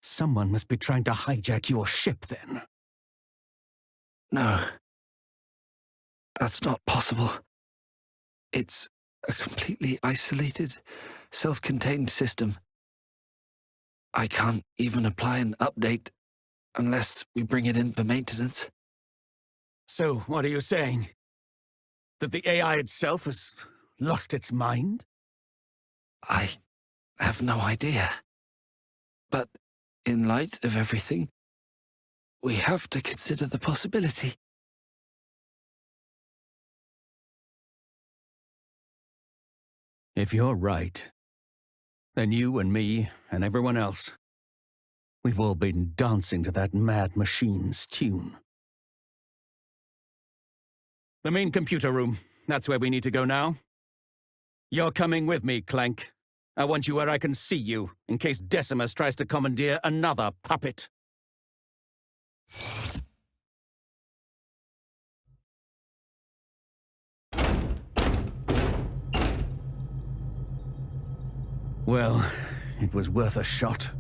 Someone must be trying to hijack your ship, then. No. That's not possible. It's a completely isolated, self-contained system. I can't even apply an update unless we bring it in for maintenance. So, what are you saying? That the AI itself has lost its mind? I have no idea. But in light of everything, we have to consider the possibility. If you're right, then you and me and everyone else, we've all been dancing to that mad machine's tune. The main computer room. That's where we need to go now. You're coming with me, Clank. I want you where I can see you, in case Decimus tries to commandeer another puppet. Well, it was worth a shot.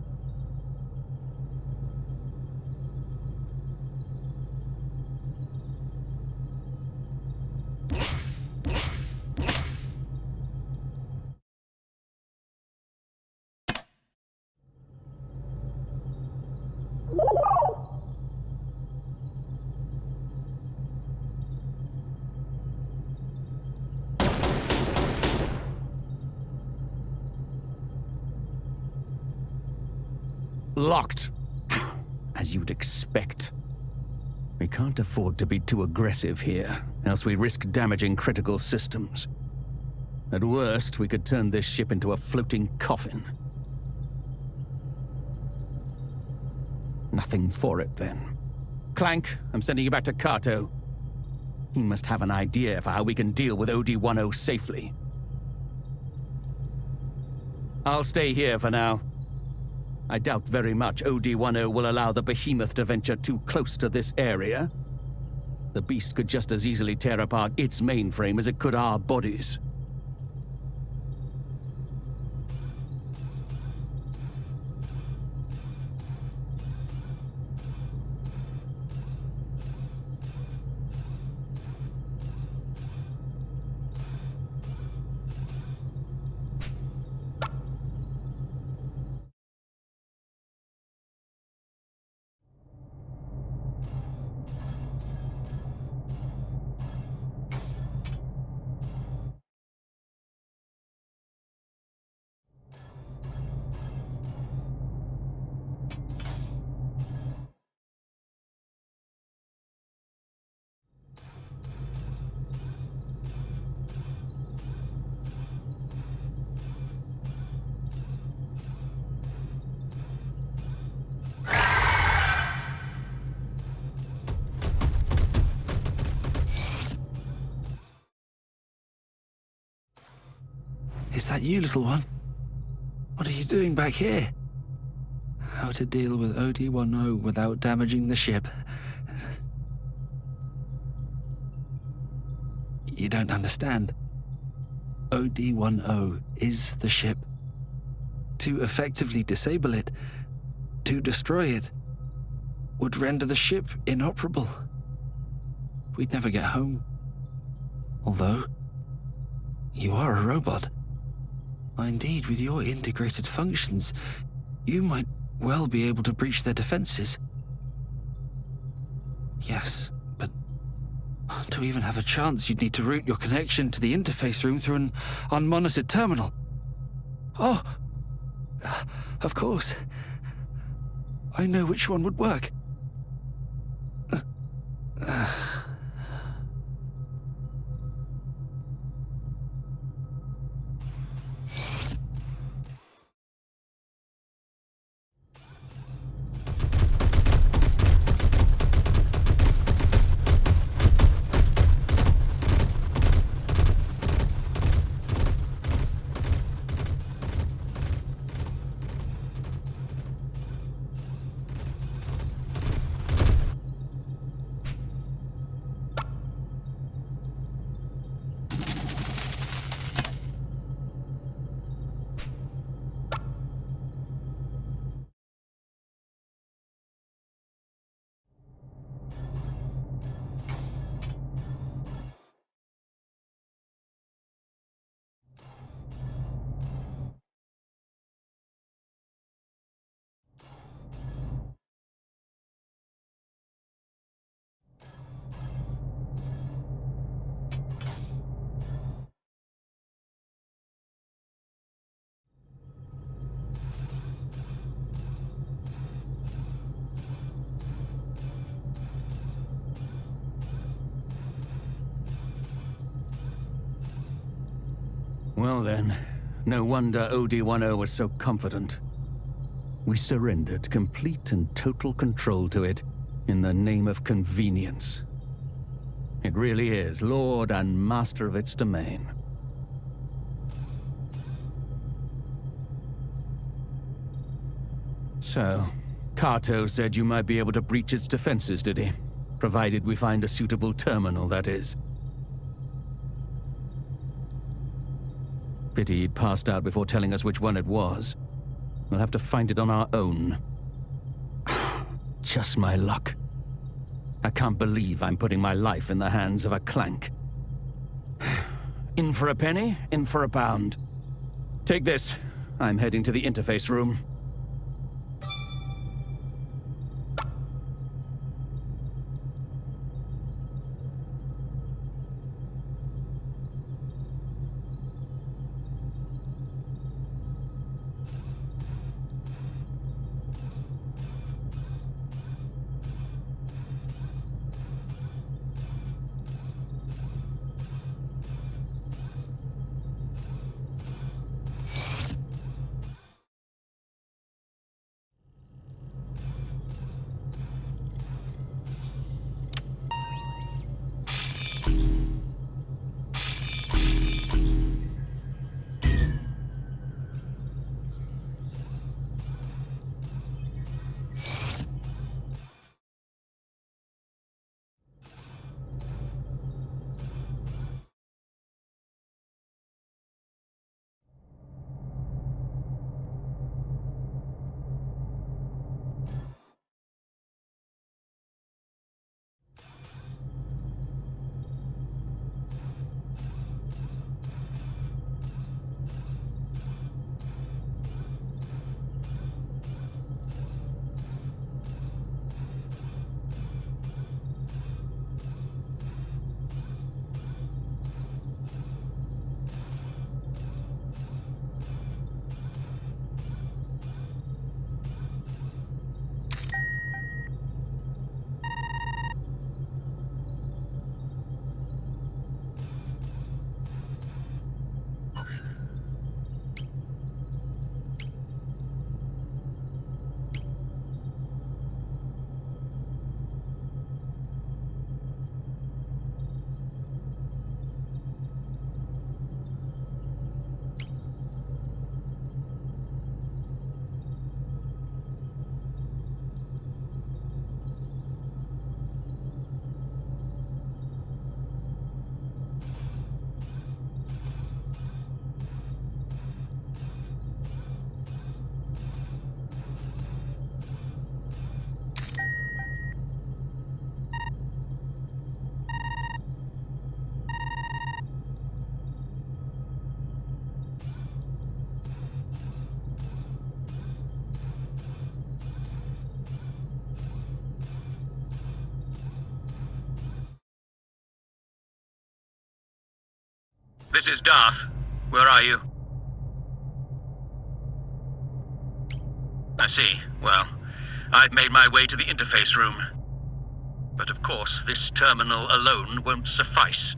Locked. As you'd expect. We can't afford to be too aggressive here, else we risk damaging critical systems. At worst, we could turn this ship into a floating coffin. Nothing for it, then. Clank, I'm sending you back to Kato. He must have an idea for how we can deal with OD-10 safely. I'll stay here for now. I doubt very much OD-10 will allow the behemoth to venture too close to this area. The beast could just as easily tear apart its mainframe as it could our bodies. Is that you, little one? What are you doing back here? How to deal with OD10 without damaging the ship. You don't understand. OD10 is the ship. To effectively disable it, to destroy it, would render the ship inoperable. We'd never get home. Although, you are a robot. Indeed, with your integrated functions, you might well be able to breach their defenses. Yes, but to even have a chance, you'd need to route your connection to the interface room through an unmonitored terminal. Oh, of course. I know which one would work. Well then, no wonder OD10 was so confident. We surrendered complete and total control to it in the name of convenience. It really is lord and master of its domain. So, Kato said you might be able to breach its defenses, did he? Provided we find a suitable terminal, that is. Pity he'd passed out before telling us which one it was. We'll have to find it on our own. Just my luck. I can't believe I'm putting my life in the hands of a clank. In for a penny, in for a pound. Take this. I'm heading to the interface room. This is Darth. Where are you? I see. Well, I've made my way to the interface room. But of course, this terminal alone won't suffice.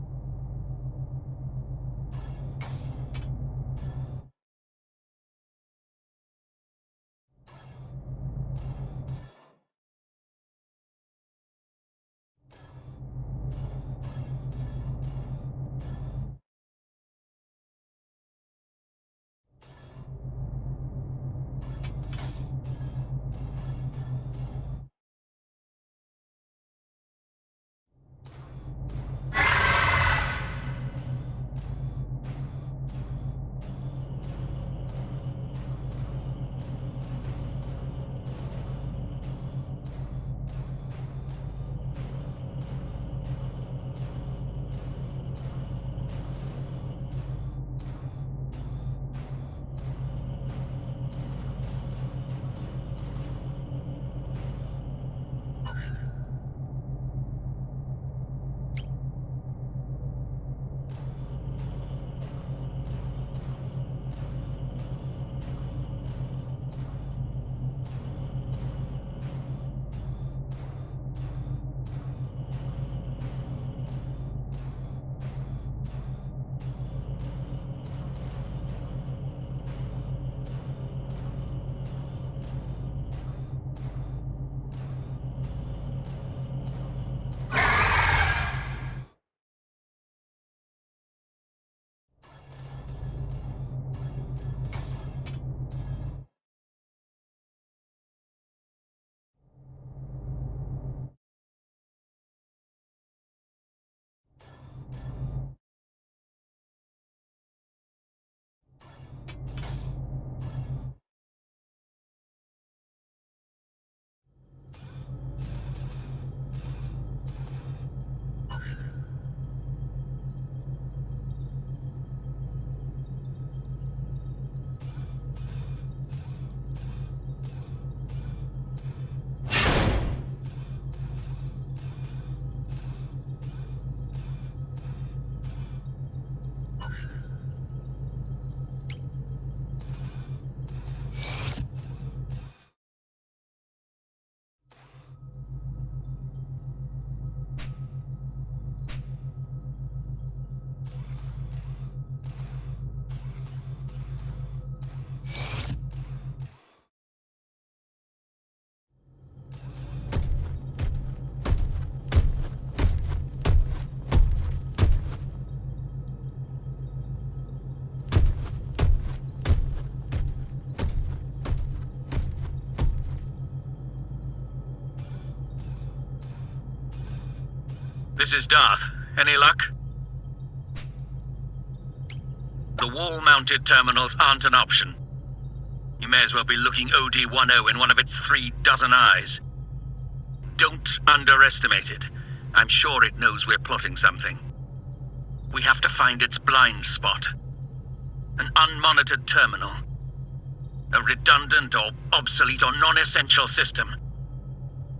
This is Darth. Any luck? The wall-mounted terminals aren't an option. You may as well be looking OD-10 in one of its 36 eyes. Don't underestimate it. I'm sure it knows we're plotting something. We have to find its blind spot. An unmonitored terminal. A redundant or obsolete or non-essential system.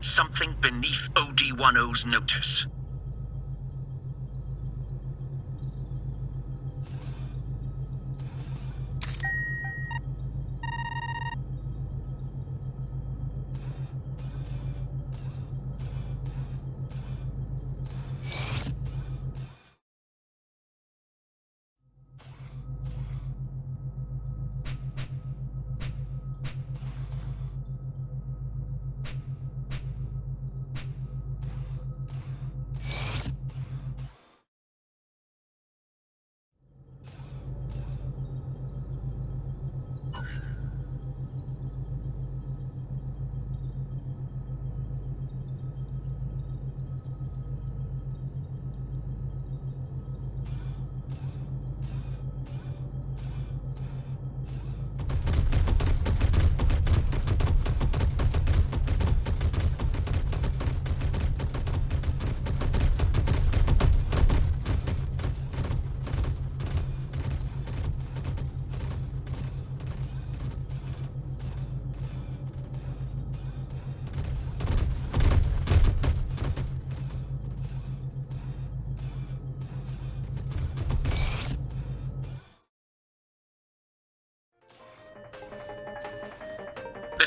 Something beneath OD-10's notice.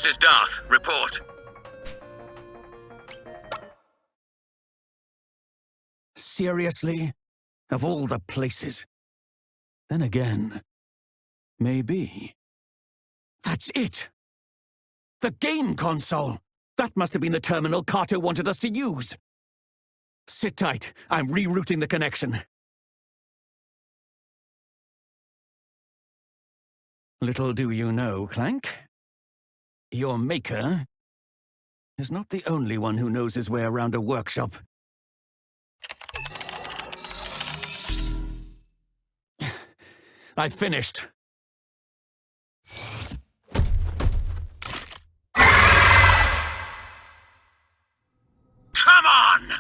This is Darth. Report. Seriously? Of all the places. Then again, maybe. That's it! The game console! That must have been the terminal Kato wanted us to use. Sit tight. I'm rerouting the connection. Little do you know, Clank, your maker is not the only one who knows his way around a workshop. I've finished. Come on!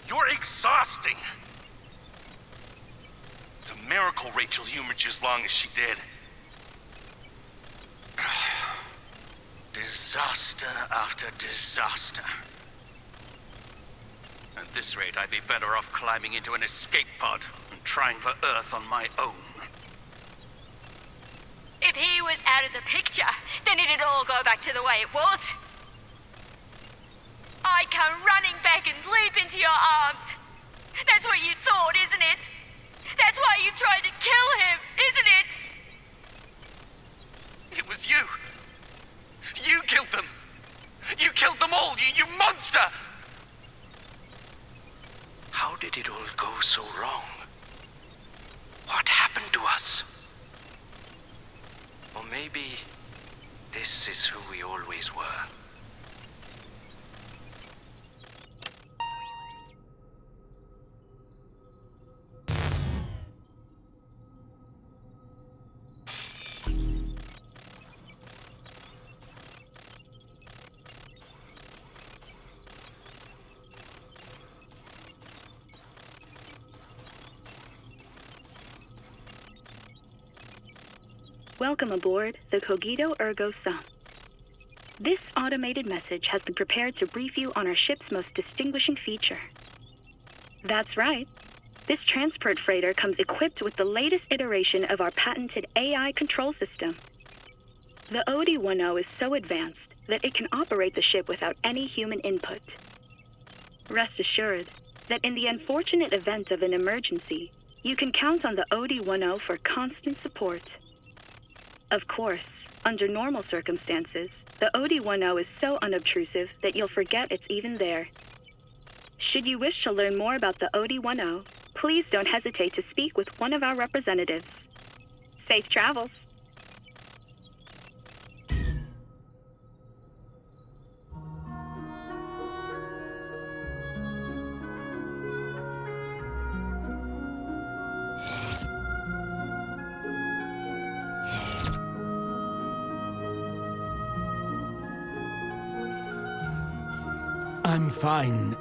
You're exhausting! It's a miracle Rachel humored you as long as she did. Disaster after disaster. At this rate, I'd be better off climbing into an escape pod and trying for Earth on my own. If he was out of the picture, then it'd all go back to the way it was. I'd come running back and leap into your arms. That's what you thought, isn't it? That's why you tried to kill him, isn't it? It was you. You killed them. You killed them all, you monster! How did it all go so wrong? maybe this is who we always were. Welcome aboard the Cogito Ergo Sum. This automated message has been prepared to brief you on our ship's most distinguishing feature. That's right. This transport freighter comes equipped with the latest iteration of our patented AI control system. The OD-10 is so advanced that it can operate the ship without any human input. Rest assured that in the unfortunate event of an emergency, you can count on the OD-10 for constant support. Of course, under normal circumstances, the OD-10 is so unobtrusive that you'll forget it's even there. Should you wish to learn more about the OD-10, please don't hesitate to speak with one of our representatives. Safe travels! I'm fine.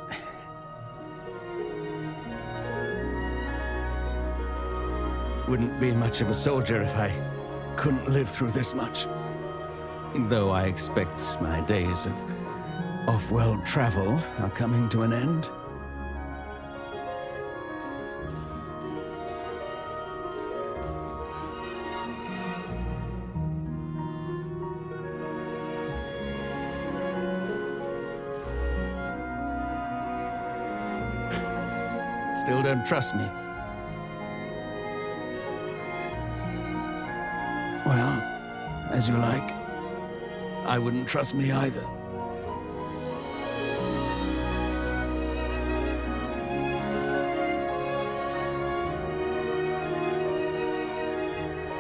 Wouldn't be much of a soldier if I couldn't live through this much. Though I expect my days of off-world travel are coming to an end. Still don't trust me? Well, as you like. I wouldn't trust me either.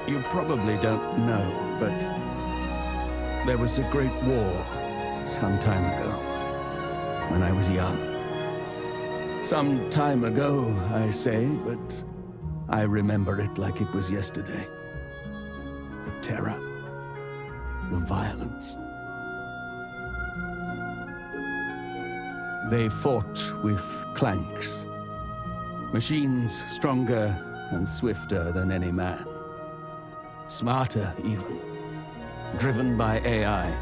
You probably don't know, but there was a great war some time ago, when I was young. Some time ago, I say, but I remember it like it was yesterday. The terror, the violence. They fought with clanks, machines stronger and swifter than any man. Smarter, even, driven by AI.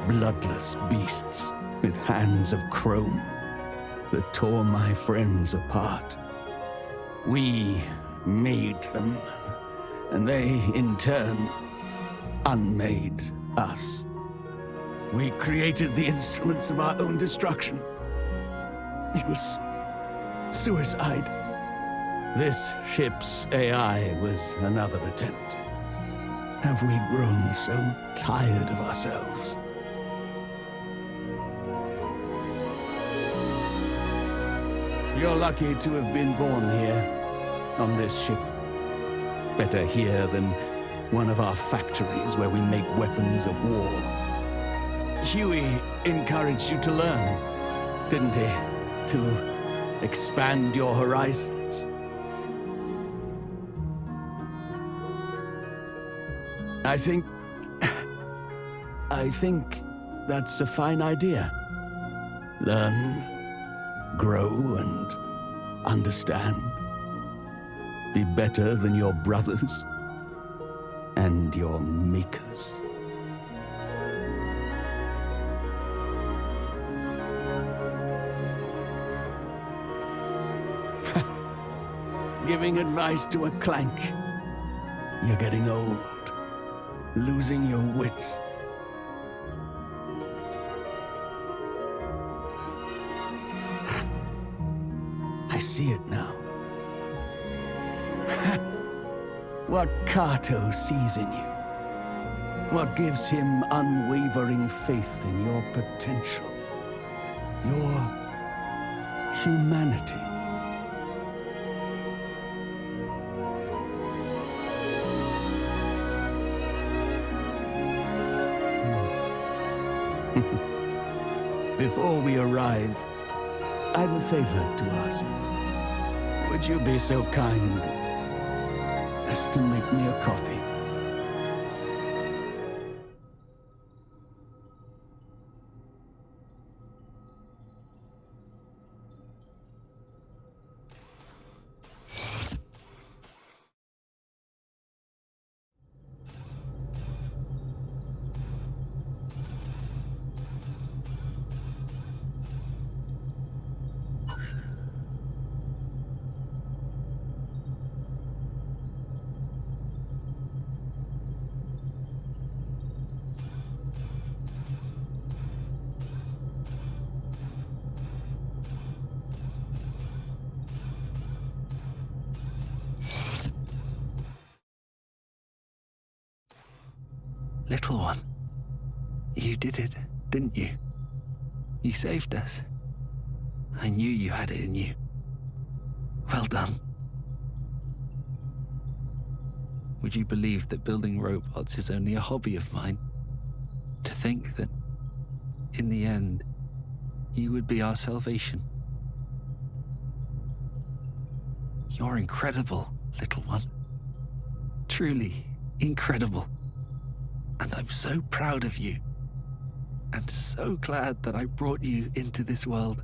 Bloodless beasts with hands of chrome that tore my friends apart. We made them, and they, in turn, unmade us. We created the instruments of our own destruction. It was suicide. This ship's AI was another attempt. Have we grown so tired of ourselves? You're lucky to have been born here, on this ship. Better here than one of our factories where we make weapons of war. Huey encouraged you to learn, didn't he? To expand your horizons. I think that's a fine idea. Learn, grow, and understand. Be better than your brothers and your makers. Giving advice to a clank. You're getting old, losing your wits. I see it now. What Kato sees in you. What gives him unwavering faith in your potential. Your humanity. before we arrive, I've a favor to ask. Would you be so kind as to make me a coffee? Little one, you did it, didn't you? You saved us. I knew you had it in you. Well done. Would you believe that building robots is only a hobby of mine? To think that, in the end, you would be our salvation. You're incredible, little one. Truly incredible. And I'm so proud of you. And so glad that I brought you into this world.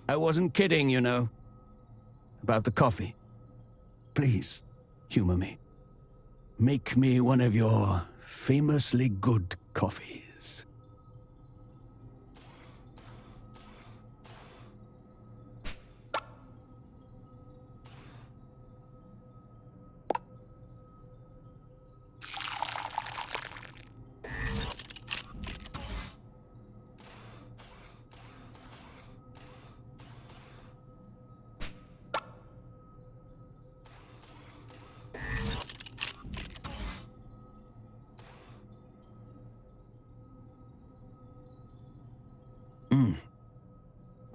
I wasn't kidding, you know. About the coffee. Please, humor me. Make me one of your famously good coffees.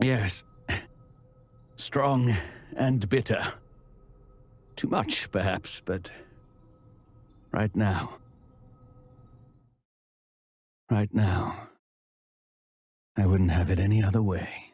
Yes. Strong and bitter. Too much, perhaps, but right now, I wouldn't have it any other way.